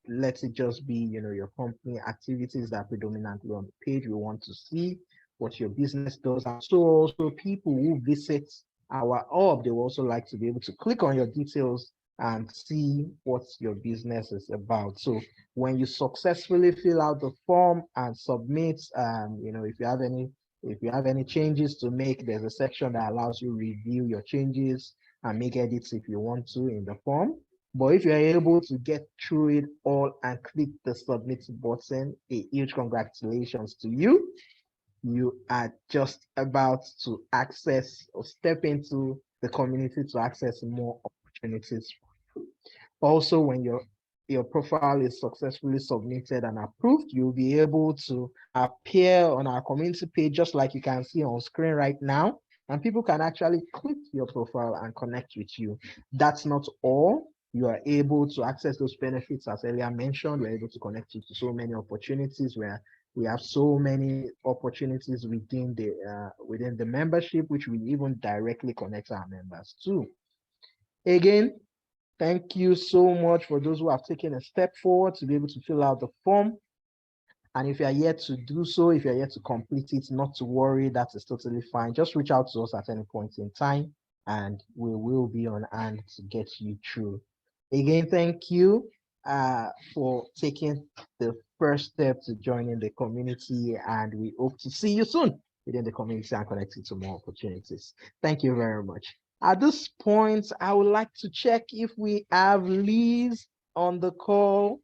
Let it just be, your company activities that are predominantly on the page we want to see, what your business does. And so also people who visit our hub, they will also like to be able to click on your details and see what your business is about. So when you successfully fill out the form and submit, if you have any changes to make, there's a section that allows you to review your changes and make edits if you want to in the form. But if you're able to get through it all and click the submit button, a huge congratulations to you. You are just about to access or step into the community to access more opportunities. Also, when your profile is successfully submitted and approved, you'll be able to appear on our community page, just like you can see on screen right now, and people can actually click your profile and connect with you. That's not all. You are able to access those benefits as earlier mentioned. We're able to connect you to so many opportunities where we have so many opportunities within the membership, which we even directly connect our members to. Again, thank you so much for those who have taken a step forward to be able to fill out the form. And if you are yet to do so, if you're yet to complete it, not to worry, that is totally fine. Just reach out to us at any point in time and we will be on hand to get you through. Again, thank you for taking the first step to joining the community, and we hope to see you soon within the community and connecting to more opportunities. Thank you very much. At this point, I would like to check if we have Liz on the call.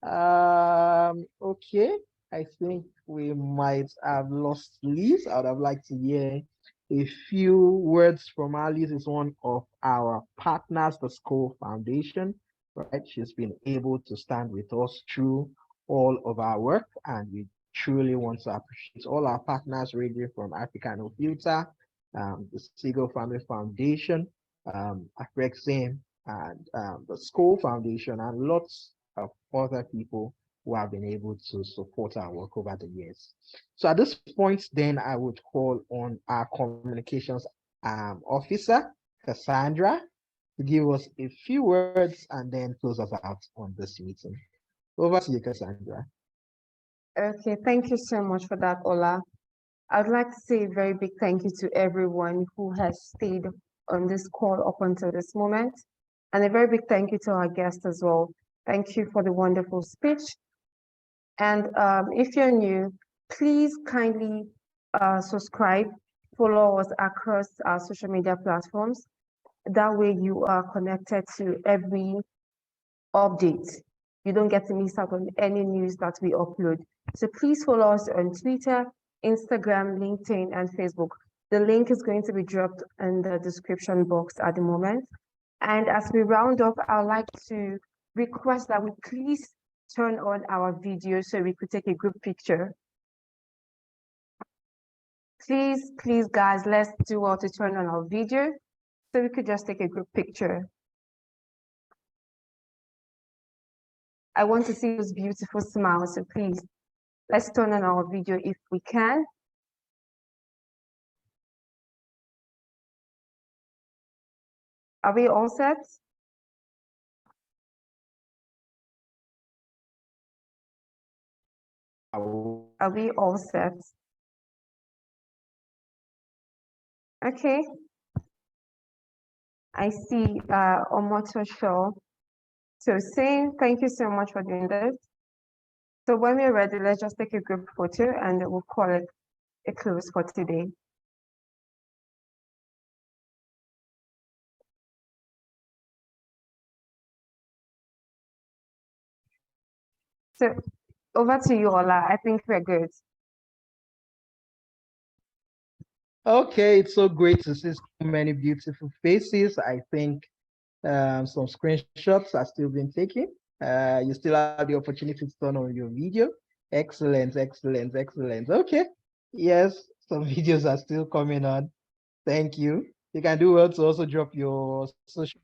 Okay, I think we might have lost Liz. I would have liked to hear A few words from Alice is one of our partners, the School Foundation, right? She's been able to stand with us through all of our work, and we truly want to appreciate all our partners, ranging from Africa No Filter, the Seagull Family Foundation, AgriSMEs, and the School Foundation, and lots of other people who have been able to support our work over the years. So at this point, then I would call on our communications officer, Cassandra, to give us a few words and then close us out on this meeting. Over to you, Cassandra.
Okay, thank you so much for that, Ola. I'd like to say a very big thank you to everyone who has stayed on this call up until this moment. And a very big thank you to our guests as well. Thank you for the wonderful speech. And if you're new, please kindly subscribe, follow us across our social media platforms. That way you are connected to every update. You don't get to miss out on any news that we upload. So please follow us on Twitter, Instagram, LinkedIn, and Facebook. The link is going to be dropped in the description box at the moment. And as we round up, I'd like to request that we please turn on our video so we could take a group picture. Please, guys, let's do well to turn on our video so we could just take a group picture. I want to see those beautiful smiles, so please, let's turn on our video if we can. Are we all set? Are we all set? Okay. I see Omoto Shaw. So saying thank you so much for doing this. So when we're ready, let's just take a group photo and we'll call it a close for today. So over to you, Ola. I think we're good.
Okay, it's so great to see so many beautiful faces. I think some screenshots are still being taken. You still have the opportunity to turn on your video. Excellent, excellent, excellent. Okay, yes, some videos are still coming on. Thank you. You can do well to also drop your social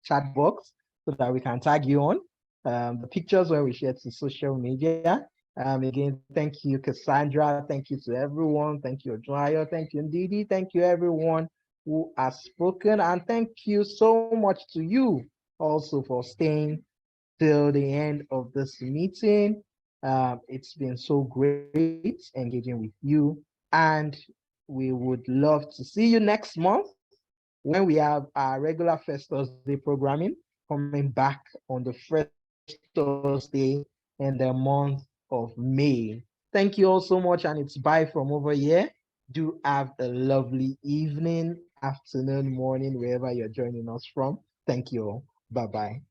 chat box so that we can tag you on the pictures when we share to social media. Again, thank you, Cassandra. Thank you to everyone. Thank you, Joya. Thank you, Ndidi. Thank you, everyone who has spoken. And thank you so much to you also for staying till the end of this meeting. It's been so great engaging with you. And we would love to see you next month when we have our regular First Thursday programming coming back on the first Thursday in the month of May. Thank you all so much, and it's bye from over here. Do have a lovely evening, afternoon, morning, wherever you're joining us from. Thank you all. Bye-bye.